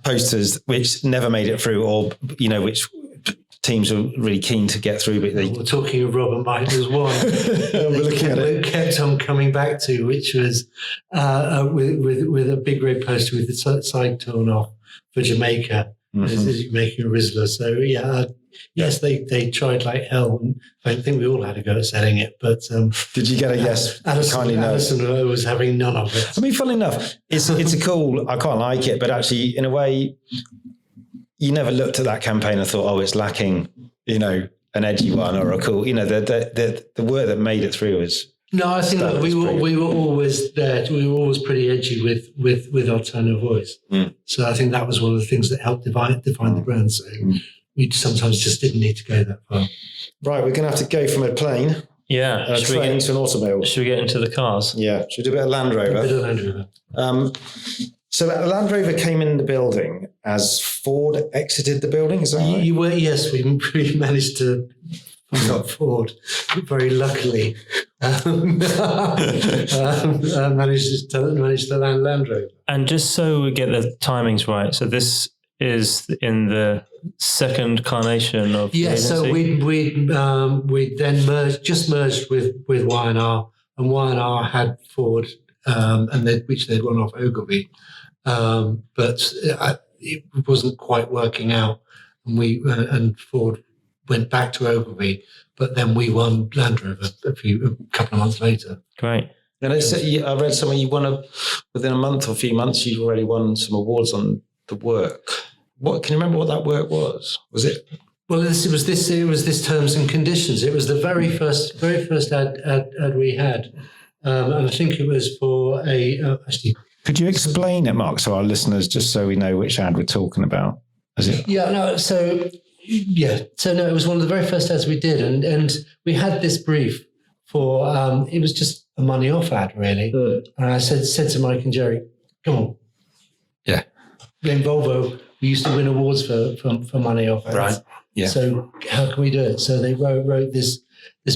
posters which never made it through, or which teams were really keen to get through? But we're talking of Rob and Mike. There's one we're looking at it. Kept on coming back to, which was with a big red poster with the side torn off for Jamaica, as you're making a Rizzler. So yes, they tried like hell. And I think we all had a go at selling it, but did you get a yes? Alison was having none of it. I mean, funnily enough, it's a cool. I quite like it, but actually, in a way, you never looked at that campaign and thought, oh, it's lacking, an edgy one or a cool. The work that made it through was. No, I think that we were always there. We were always pretty edgy with our tone of voice. So I think that was one of the things that helped define the brand. So we sometimes just didn't need to go that far. Right, we're going to have to go from a plane, a train to an automobile. Should we get into the cars? Yeah, should we do a bit of Land Rover? A bit of Land Rover. So Land Rover came in the building as Ford exited the building. Is that right? Yes, we managed to. Not Ford, very luckily, managed to land Land Rover. And just so we get the timings right, so this is in the second carnation of the agency? So we then merged with Y&R, and Y&R had Ford, which they'd run off Ogilvy, but it wasn't quite working out, and Ford went back to Ogilvy, but then we won Land Rover a couple of months later. Great. And I read somewhere you won within a month or a few months, you've already won some awards on the work. What can you remember what that work was? Was it? Well, it was this terms and conditions. It was the very first ad we had, and I think it was for actually. Could you explain it, Mark, so our listeners, just so we know which ad we're talking about? Is it? Yeah. No. So. Yeah. So no, it was one of the very first ads we did, and we had this brief for. It was just a money off ad, really. And I said to Mike and Jerry, "Come on." Yeah. In Volvo, we used to win awards for money off ads. Right. Yeah. So how can we do it? So they wrote this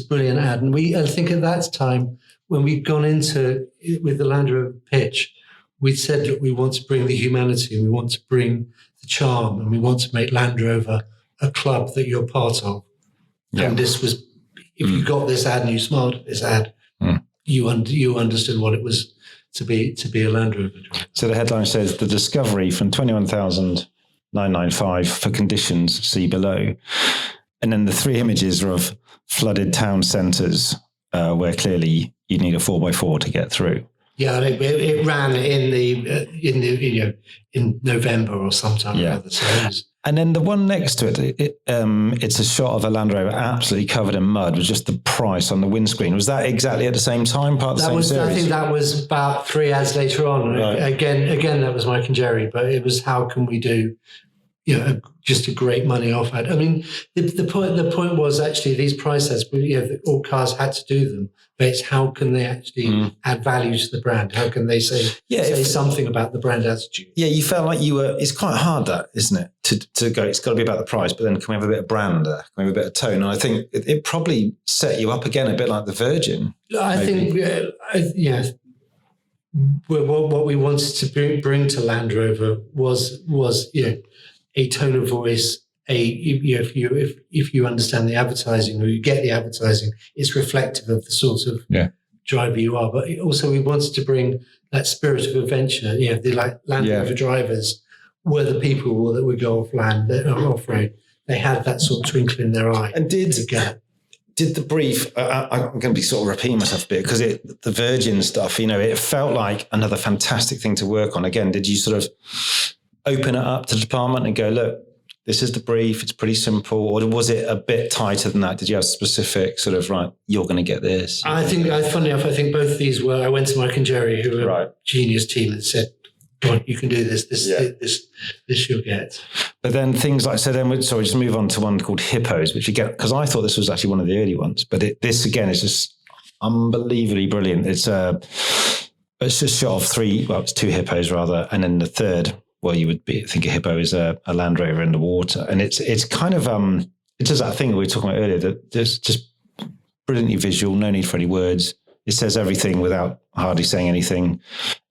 brilliant ad, and I think at that time when we'd gone into it with the Land Rover pitch, we'd said that we want to bring the humanity, and we want to bring the charm, and we want to make Land Rover a club that you're part of. Yeah. And this was, if you got this ad and you smiled at this ad, you understood what it was to be a Land Rover driver. So the headline says, the discovery from 21,995 for conditions, see below. And then the three images are of flooded town centres where clearly you need a 4x4 to get through. Yeah, it ran in November or sometime. Yeah. Or other, so it was, and then the one next to it's a shot of a Land Rover absolutely covered in mud with just the price on the windscreen. Was that exactly at the same time, part of the same series? I think that was about 3 ads later on. Right. Again, that was Mike and Jerry, but it was how can we do, just a great money off ad. I mean, the point was actually these price ads, all cars had to do them, but it's how can they actually add value to the brand? How can they say something about the brand attitude? Yeah, you felt like you were. It's quite hard, that, isn't it? To go. It's got to be about the price, but then can we have a bit of brand? Can we have a bit of tone? And I think it probably set you up again a bit like the Virgin. I think, what we wanted to bring to Land Rover was a tone of voice. If you understand the advertising or you get the advertising, it's reflective of the sort of driver you are. But also, we wanted to bring that spirit of adventure. The Land Rover drivers were the people that would go off road. They had that sort of twinkle in their eye. And did the brief? I'm going to be sort of repeating myself a bit because the Virgin stuff. It felt like another fantastic thing to work on. Again, did you sort of open it up to the department and go, look, this is the brief, it's pretty simple, or was it a bit tighter than that? Did you have specific sort of, right, you're going to get this? I think, funny enough, I think both of these were, I went to Mike and Jerry, who were a genius team, and said, come on, you can do this, this you'll get. But then things like, just move on to one called Hippos, which again, because I thought this was actually one of the early ones, but this again is just unbelievably brilliant. It's just shot of it's 2 hippos rather, and then the third, well, you would think a hippo is a Land Rover in the water. And it's kind of, it does that thing we were talking about earlier, that there's just brilliantly visual, no need for any words. It says everything without hardly saying anything.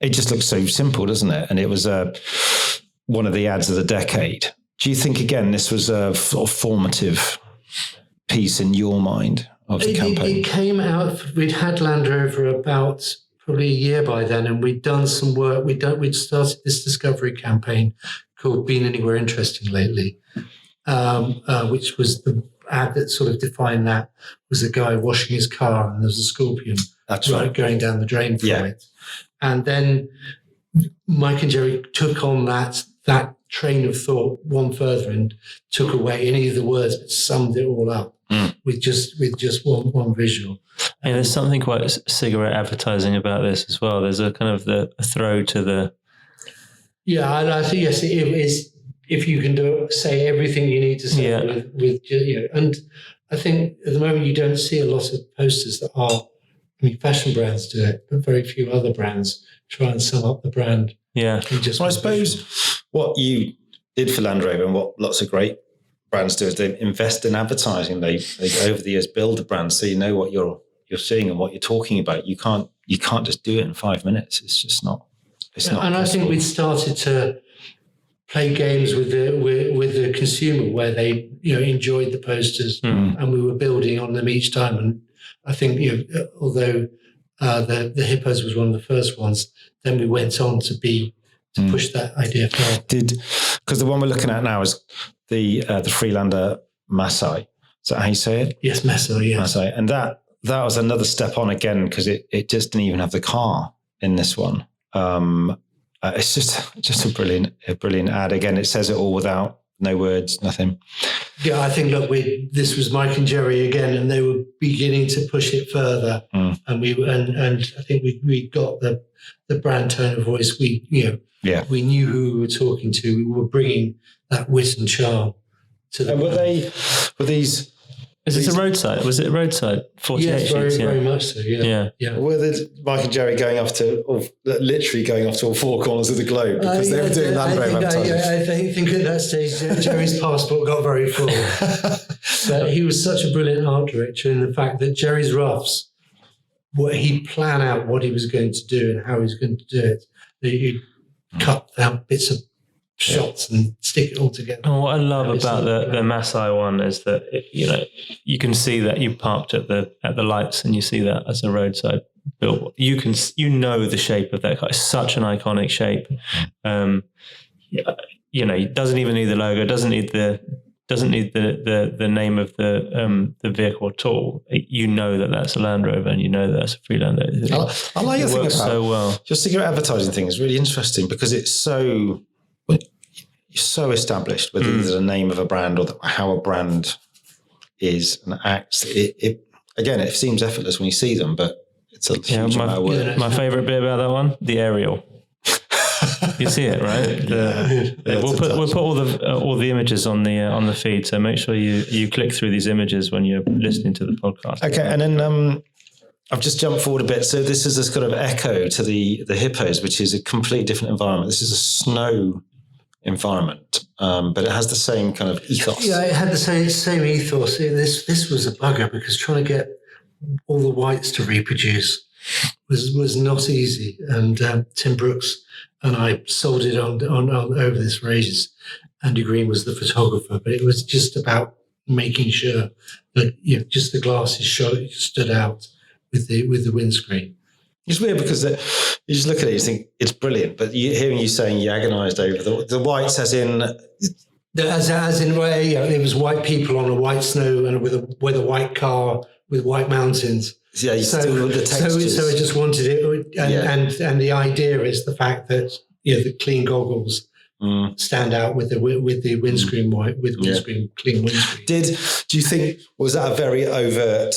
It just looks so simple, doesn't it? And it was one of the ads of the decade. Do you think, again, this was a sort of formative piece in your mind of the campaign? It came out, we'd had Land Rover about probably a year by then, and we'd done some work. We'd started this discovery campaign called Been Anywhere Interesting Lately. which was the ad that sort of defined that, was a guy washing his car and there was a scorpion going down the drain from it. And then Mike and Jerry took on that train of thought one further and took away any of the words, but summed it all up with just one visual. And there's something quite cigarette advertising about this as well. There's a kind of a throw to the... Yeah, I think, yes, it is. If you can say everything you need to say with and I think at the moment you don't see a lot of posters that are, fashion brands do it, but very few other brands try and sum up the brand. Yeah. Well, I suppose what you did for Land Rover and what lots of great brands do is they invest in advertising. They over the years build a brand so you know what you're seeing and what you're talking about. You can't just do it in 5 minutes. It's just not. It's not. And possible. I think we'd started to play games with the consumer where they enjoyed the posters and we were building on them each time. And I think although the Hippos was one of the first ones, then we went on to push that idea further. Because the one we're looking at now is the Freelander Maasai. Is that how you say it? Yes, Maasai. Yes. Maasai. And that was another step on again because it just didn't even have the car in this one. It's just a brilliant ad. Again, it says it all without no words, nothing. Yeah, I think this was Mike and Jerry again, and they were beginning to push it further. And I think we got the brand tone of voice. We knew who we were talking to. We were bringing that wit and charm to them. And were these? Is this a roadside? Was it roadside? 48 yes, very much so. Yeah. Were Mike and Jerry literally going off to all four corners of the globe because they were doing Land Rover advertising? I think at that stage Jerry's passport got very full. But he was such a brilliant art director in the fact that Jerry's roughs, he'd plan out what he was going to do and how he was going to do it. He'd cut out bits of shots and stick it all together. Oh, what I love about the Maasai one is that you can see that you parked at the lights and you see that as a roadside billboard. The shape of that car. It's such an iconic shape. It doesn't even need the logo. It doesn't need the name of the vehicle at all. You know that's a Land Rover and you know that's a Freelander. I like your thing about so well. Your cigarette advertising thing is really interesting because it's so established with either the name of a brand or how a brand is and acts. It seems effortless when you see them, but it's a huge amount of work. My favourite bit about that one, the aerial. You see it, right? We'll put all the images on the feed, so make sure you click through these images when you're listening to the podcast. Okay, and then I've just jumped forward a bit. So this is this kind of echo to the Hippos, which is a completely different environment. This is a snow environment, but it has the same kind of ethos. Yeah, it had the same ethos. This was a bugger because trying to get all the whites to reproduce was not easy. And Tim Brooks and I sold it on over this for ages. Andy Green was the photographer, but it was just about making sure that just the glasses stood out with the windscreen. It's weird because you just look at it, you think it's brilliant, but hearing you saying you agonised over the whites, as in where it was white people on a white snow and with a white car with white mountains. Yeah, you still the textures. So I just wanted it, and the idea is the fact that the clean goggles stand out with the windscreen white with clean windscreen. Do you think was that a very overt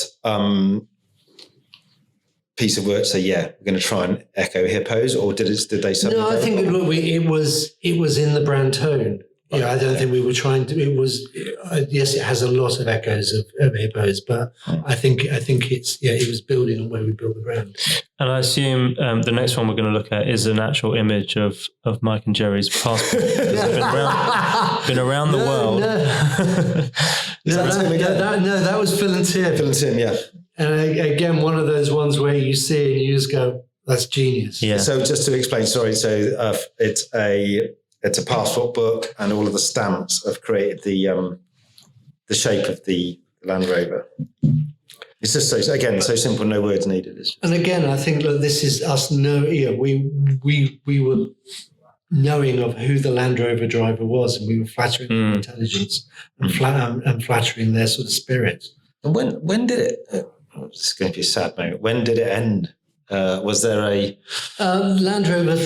piece of work to say, we're going to try and echo Hippos, or did they? No, I think it was in the brand tone. I don't think we were trying to. It was yes, it has a lot of echoes of Hippos, but I think it was building on where we built the brand. And I assume the next one we're going to look at is an actual image of Mike and Jerry's passport. It's been around the world. No, that was Phil and Tim. Phil and Tim, yeah. And again, one of those ones where you see it and you just go, "That's genius." Yeah. So just to explain, it's a passport book, and all of the stamps have created the shape of the Land Rover. It's just so simple, no words needed. And again, I think this is us. We were knowing of who the Land Rover driver was, and we were flattering their intelligence and flattering their sort of spirit. And when did it? This is going to be a sad moment. When did it end? Was there a Land Rover?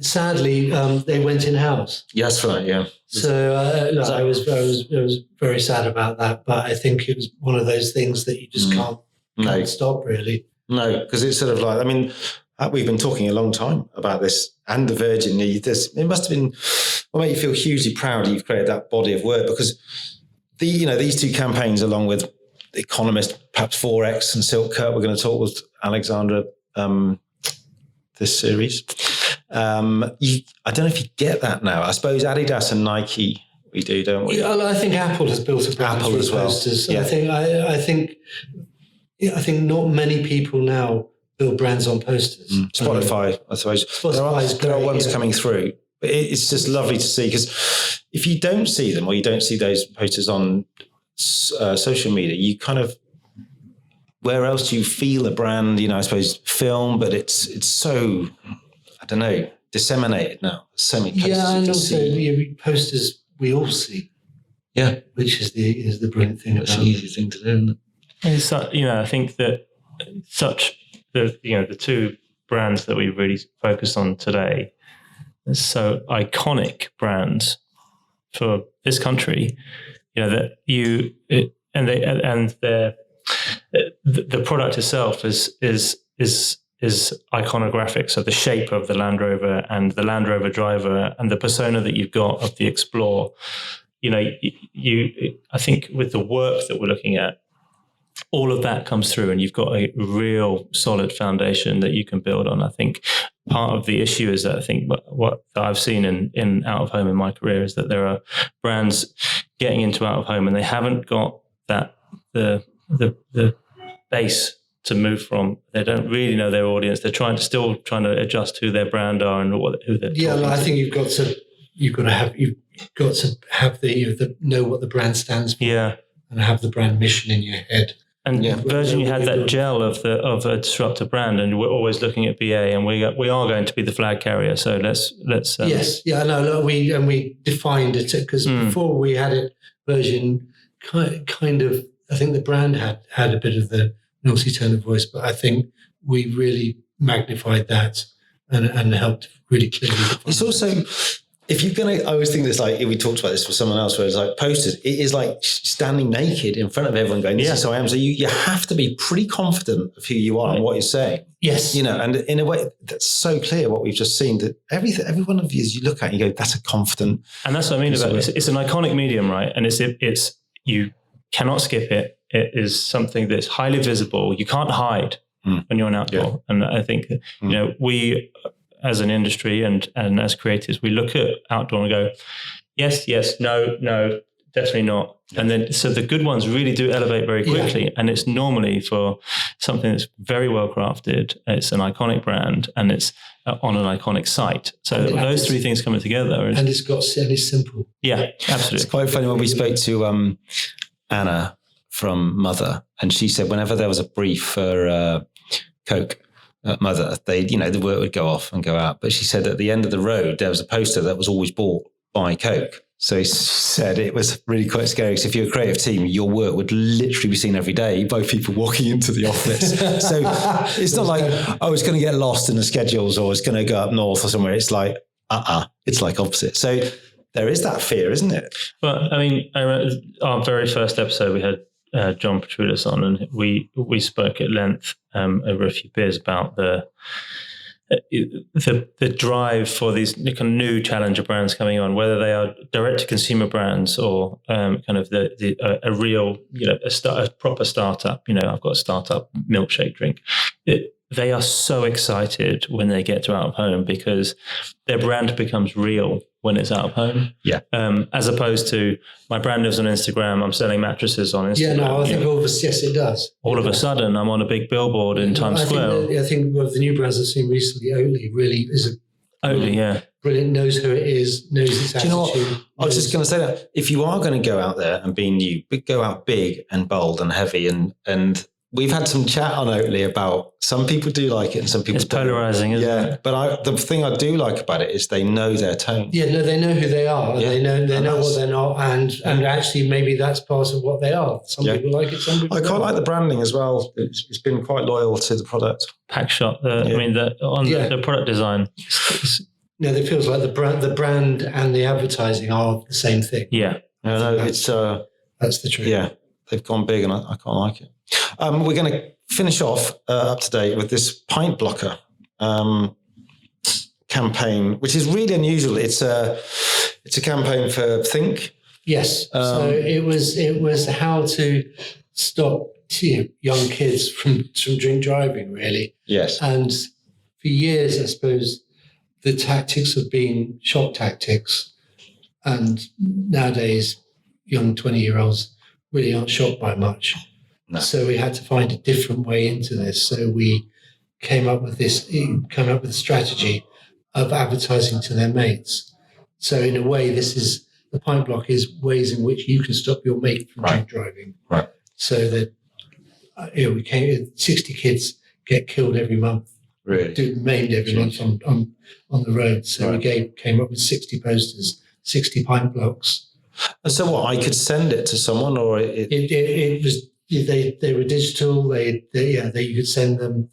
Sadly, they went in house. Yeah, that's right. Yeah. So I was very sad about that, but I think it was one of those things that you just can't stop, really. No, because it's sort of like, I mean, we've been talking a long time about this and the Virgin. It must have been, will make you feel hugely proud you've created that body of work, because these two campaigns, along with The Economist, perhaps Forex and Silk Cut, we're going to talk with Alexandra this series. I don't know if you get that now. I suppose Adidas and Nike, we do, don't we? Yeah, I think Apple has built a brand Apple as well. Posters. Yeah. I think not many people now build brands on posters. Spotify, I suppose. There are ones coming through. But it's just lovely to see, because if you don't see them, or you don't see those posters on social media, you kind of, where else do you feel a brand? I suppose film, but it's so, I don't know, disseminated now. So many posters. Yeah, and also posters we all see. Yeah, which is the brilliant thing. It's an easy thing to do, isn't it? It's, I think that the two brands that we really focused on today are so iconic brands for this country. The product itself is iconographic. So the shape of the Land Rover and the Land Rover driver and the persona that you've got of the Explorer. I think with the work that we're looking at, all of that comes through, and you've got a real solid foundation that you can build on. I think part of the issue is that I think what I've seen in out of home in my career is that there are brands getting into out of home and they haven't got that the base to move from. They don't really know their audience. They're still trying to adjust who their brand are and who they're. Yeah, I think you've got to have the know what the brand stands for. Yeah, and have the brand mission in your head. And Virgin, you had that gel of a disruptive brand, and we're always looking at BA, and we are going to be the flag carrier. So let's. Yes, yeah, no, we defined it, because before we had it, Virgin kind of. I think the brand had a bit of the naughty tone of voice, but I think we really magnified that and helped really clearly. It's also. If you're going to, I always think this, like, we talked about this with someone else, where it's like posters, it is like standing naked in front of everyone going, this is who I am. So you have to be pretty confident of who you are and what you're saying. Yes. And in a way that's so clear what we've just seen, that every one of you, as you look at it, you go, that's a confident. And that's what I mean about it. It's an iconic medium, right? And it's you cannot skip it. It is something that's highly visible. You can't hide when you're an outdoor. Yeah. And I think, we, as an industry and as creators, we look at outdoor and go, yes, no, definitely not. Yeah. And then, so the good ones really do elevate very quickly. Yeah. And it's normally for something that's very well crafted. It's an iconic brand, and it's on an iconic site. So those three things coming together. And it's simple. Yeah, absolutely. It's quite funny when we spoke to Anna from Mother, and she said whenever there was a brief for Coke, Mother, the work would go off and go out. But she said at the end of the road, there was a poster that was always bought by Coke. So he said it was really quite scary, because if you're a creative team, your work would literally be seen every day by people walking into the office. So it's not like, it's going to get lost in the schedules, or it's going to go up north or somewhere. It's like, it's like opposite. So there is that fear, isn't it? Well, I mean, our very first episode, we had John Petrulis on, and we spoke at length over a few beers about the drive for these kind of new challenger brands coming on, whether they are direct to consumer brands or kind of a real, a proper startup. I've got a startup milkshake drink. They are so excited when they get to out of home, because their brand becomes real when it's out of home. Yeah. As opposed to, my brand lives on Instagram, I'm selling mattresses on Instagram. Yeah, no, I think yes, it does. All of a sudden, I'm on a big billboard in Times Square. I think one of the new brands I've seen recently, Oatly, really is brilliant, knows who it is, knows its attitude. Do you know what? I was just going to say that if you are going to go out there and be new, go out big and bold and heavy, and we've had some chat on Oatly about some people do like it and some people It's don't. polarizing, isn't it? Yeah, but the thing I do like about it is they know their tone. Yeah, no, they know who they are. Yeah. They know what they're not, and actually maybe that's part of what they are. Some people like it, some people I quite don't. like the branding as well. It's been quite loyal to the product. Packshot. The product design. No, it feels like the brand and the advertising are the same thing. Yeah. No, that's the truth. Yeah, they've gone big, and I quite like it. We're going to finish off up to date with this pint blocker campaign, which is really unusual. It's a campaign for Think. Yes. So it was how to stop young kids from drink driving, really. Yes. And for years, I suppose, the tactics have been shock tactics, and nowadays, young 20-year-olds really aren't shocked by much. No. So we had to find a different way into this. So we came up with a strategy of advertising to their mates. So in a way, the pint block is ways in which you can stop your mate from drink driving. Right. So that 60 kids get killed every month. Really? Maimed every month on the road. So we came up with 60 posters, 60 pint blocks. And so what? I could send it to someone, or it was. They were digital. You could send them.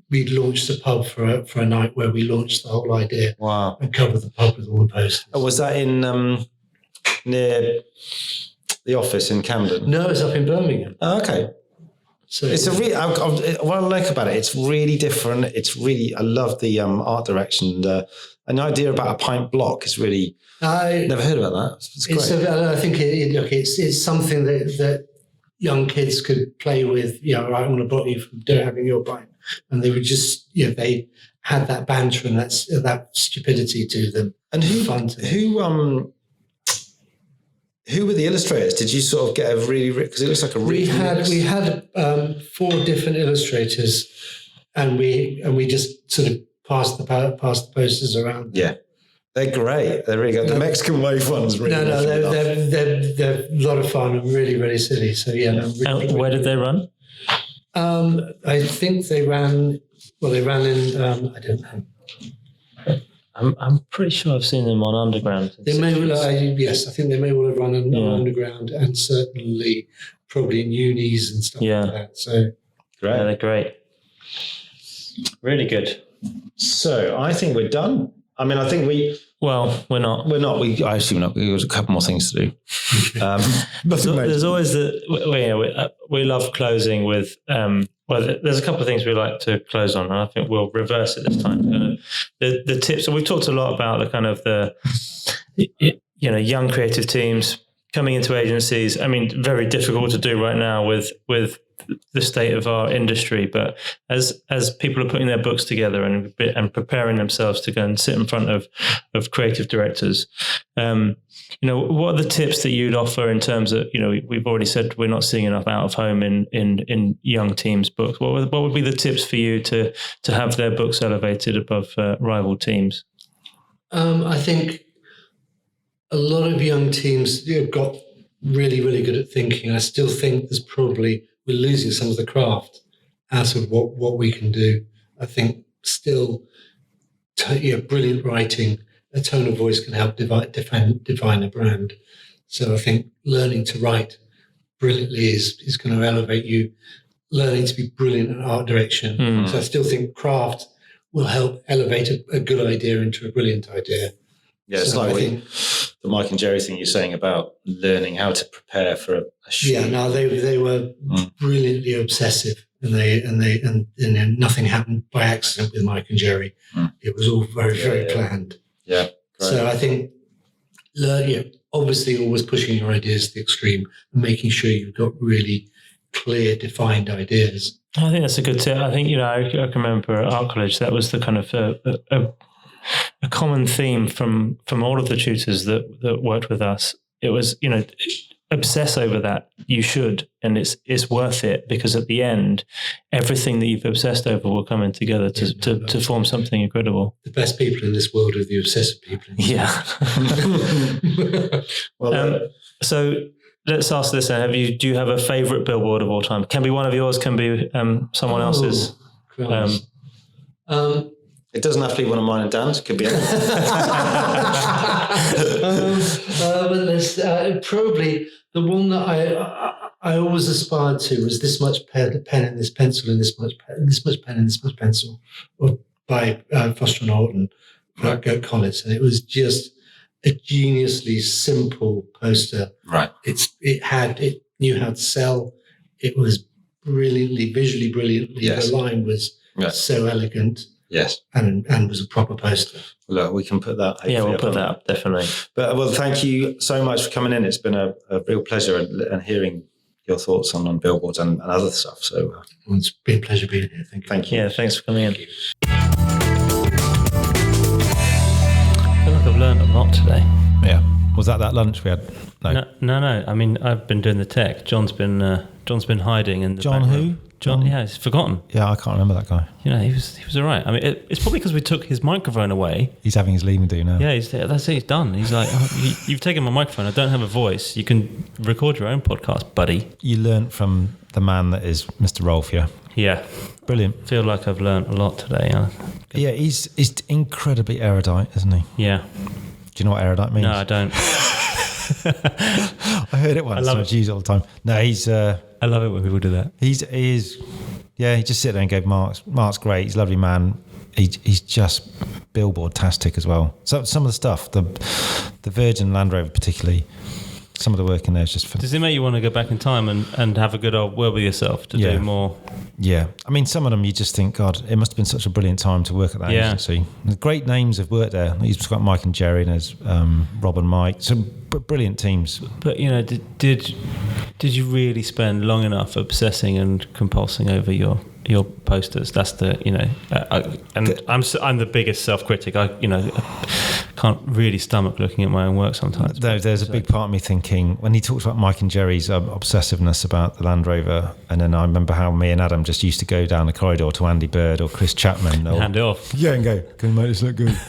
We launched a pub for a night where we launched the whole idea. Wow! And covered the pub with all the posters. Oh, was that in near the office in Camden? No, it's up in Birmingham. Oh, okay. So it's a really. What I like about it, it's really different. I love the art direction. An idea about a pint block is really. Never heard about that. It's great. I think it's something that young kids could play with. I want to block you from having your pint, and they would just they had that banter and that stupidity to them. And who were the illustrators? Did you sort of get a really, because it looks like a really we had 4 different illustrators, and we just sort of passed the posters around. Yeah. They're great. They're really good. The Mexican wave one's really they're a lot of fun and really, really silly. So And where did they run? I think they ran. Well, they ran in. I don't know. I'm pretty sure I've seen them on Underground. They may yes, I think they may well have run on Underground, and certainly probably in unis and stuff like that. So great. Yeah, they're great. Really good. So I think we're done. I mean, I think Well, we're not. I assume not. We've got a couple more things to do. There's always we love closing with. There's a couple of things we like to close on, and I think we'll reverse it this time. The tips. So we've talked a lot about the kind of young creative teams coming into agencies. I mean, very difficult to do right now with the state of our industry, but as people are putting their books together and preparing themselves to go and sit in front of creative directors, what are the tips that you'd offer in terms of, we've already said we're not seeing enough out of home in young teams' books. What would be the tips for you to have their books elevated above rival teams? I think a lot of young teams got really, really good at thinking. I still think we're losing some of the craft out of what we can do. I think still, brilliant writing, a tone of voice can help define a brand. So I think learning to write brilliantly is going to elevate you. Learning to be brilliant at art direction. So I still think craft will help elevate a good idea into a brilliant idea. Yeah, it's like the Mike and Jerry thing you're saying about learning how to prepare for a shoot. Yeah, no, they were brilliantly obsessive, and nothing happened by accident with Mike and Jerry. It was all very, very planned. Yeah. Great. So I think, obviously, always pushing your ideas to the extreme and making sure you've got really clear, defined ideas. I think that's a good tip. I think I can remember at art college that was the kind of a common theme from all of the tutors that worked with us. It was, obsess over that. You should, and it's worth it, because at the end, everything that you've obsessed over will come in together to form something incredible. The best people in this world are the obsessive people. Yeah. So let's ask this then. Do you have a favourite billboard of all time? Can be one of yours, can be someone else's. It doesn't have to be one of mine and Dan's. It could be anything. Probably the one that I always aspired to was this much pen and this pencil and this much pen and this much pencil, or by Foster and Alton, Goat Collins, and it was just a geniusly simple poster. Right. It knew how to sell. It was visually brilliantly. Yes. The line was so elegant. Yes. And was a proper poster. Look, we can put that. Yeah, we'll put that up, definitely. But thank you so much for coming in. It's been a real pleasure and hearing your thoughts on billboards and other stuff. So it's been a pleasure being here. Thank you. Yeah, thanks for coming in. I feel like I've learned a lot today. Yeah. Was that lunch we had? No. I mean, I've been doing the tech. John's been hiding in the John background. who? John, yeah, he's forgotten. Yeah, I can't remember that guy. You know, he was all right. I mean, it's probably because we took his microphone away. He's having his leaving do now. Yeah, that's it. He's done. He's like, you've taken my microphone. I don't have a voice. You can record your own podcast, buddy. You learnt from the man that is Mr. Roalfe, yeah? Yeah. Brilliant. I feel like I've learnt a lot today. Yeah, he's incredibly erudite, isn't he? Yeah. Do you know what erudite means? No, I don't. I heard it once. I use it all the time. No, he's... I love it when people do that. He is... Yeah, he just sit there and gave Mark's great. He's a lovely man. He's just billboard-tastic as well. So some of the stuff, the Virgin Land Rover particularly, some of the work in there is just... Does it make you want to go back in time and have a good old word with yourself to do more? Yeah. I mean, some of them you just think, God, it must have been such a brilliant time to work at that agency. The great names have worked there. He's got Mike and Jerry, and there's Rob and Mike. Some brilliant teams. But, you know, did you really spend long enough obsessing and compulsing over your posters? That's the, you know, I'm the biggest self-critic. I can't really stomach looking at my own work sometimes. There's a big part of me thinking, when he talks about Mike and Jerry's obsessiveness about the Land Rover, and then I remember how me and Adam just used to go down the corridor to Andy Bird or Chris Chapman. Hand it off. Yeah, and go, can we make this look good?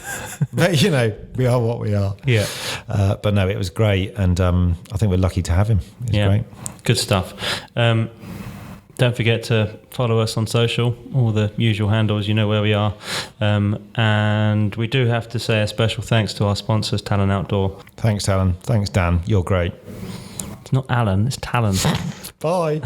But, you know, we are what we are. Yeah. But no, it was great, and I think we're lucky to have him. It's great. Good stuff. Don't forget to follow us on social, all the usual handles, you know where we are. And we do have to say a special thanks to our sponsors, Talon Outdoor. Thanks, Alan. Thanks, Dan. You're great. It's not Alan, it's Talon. Bye.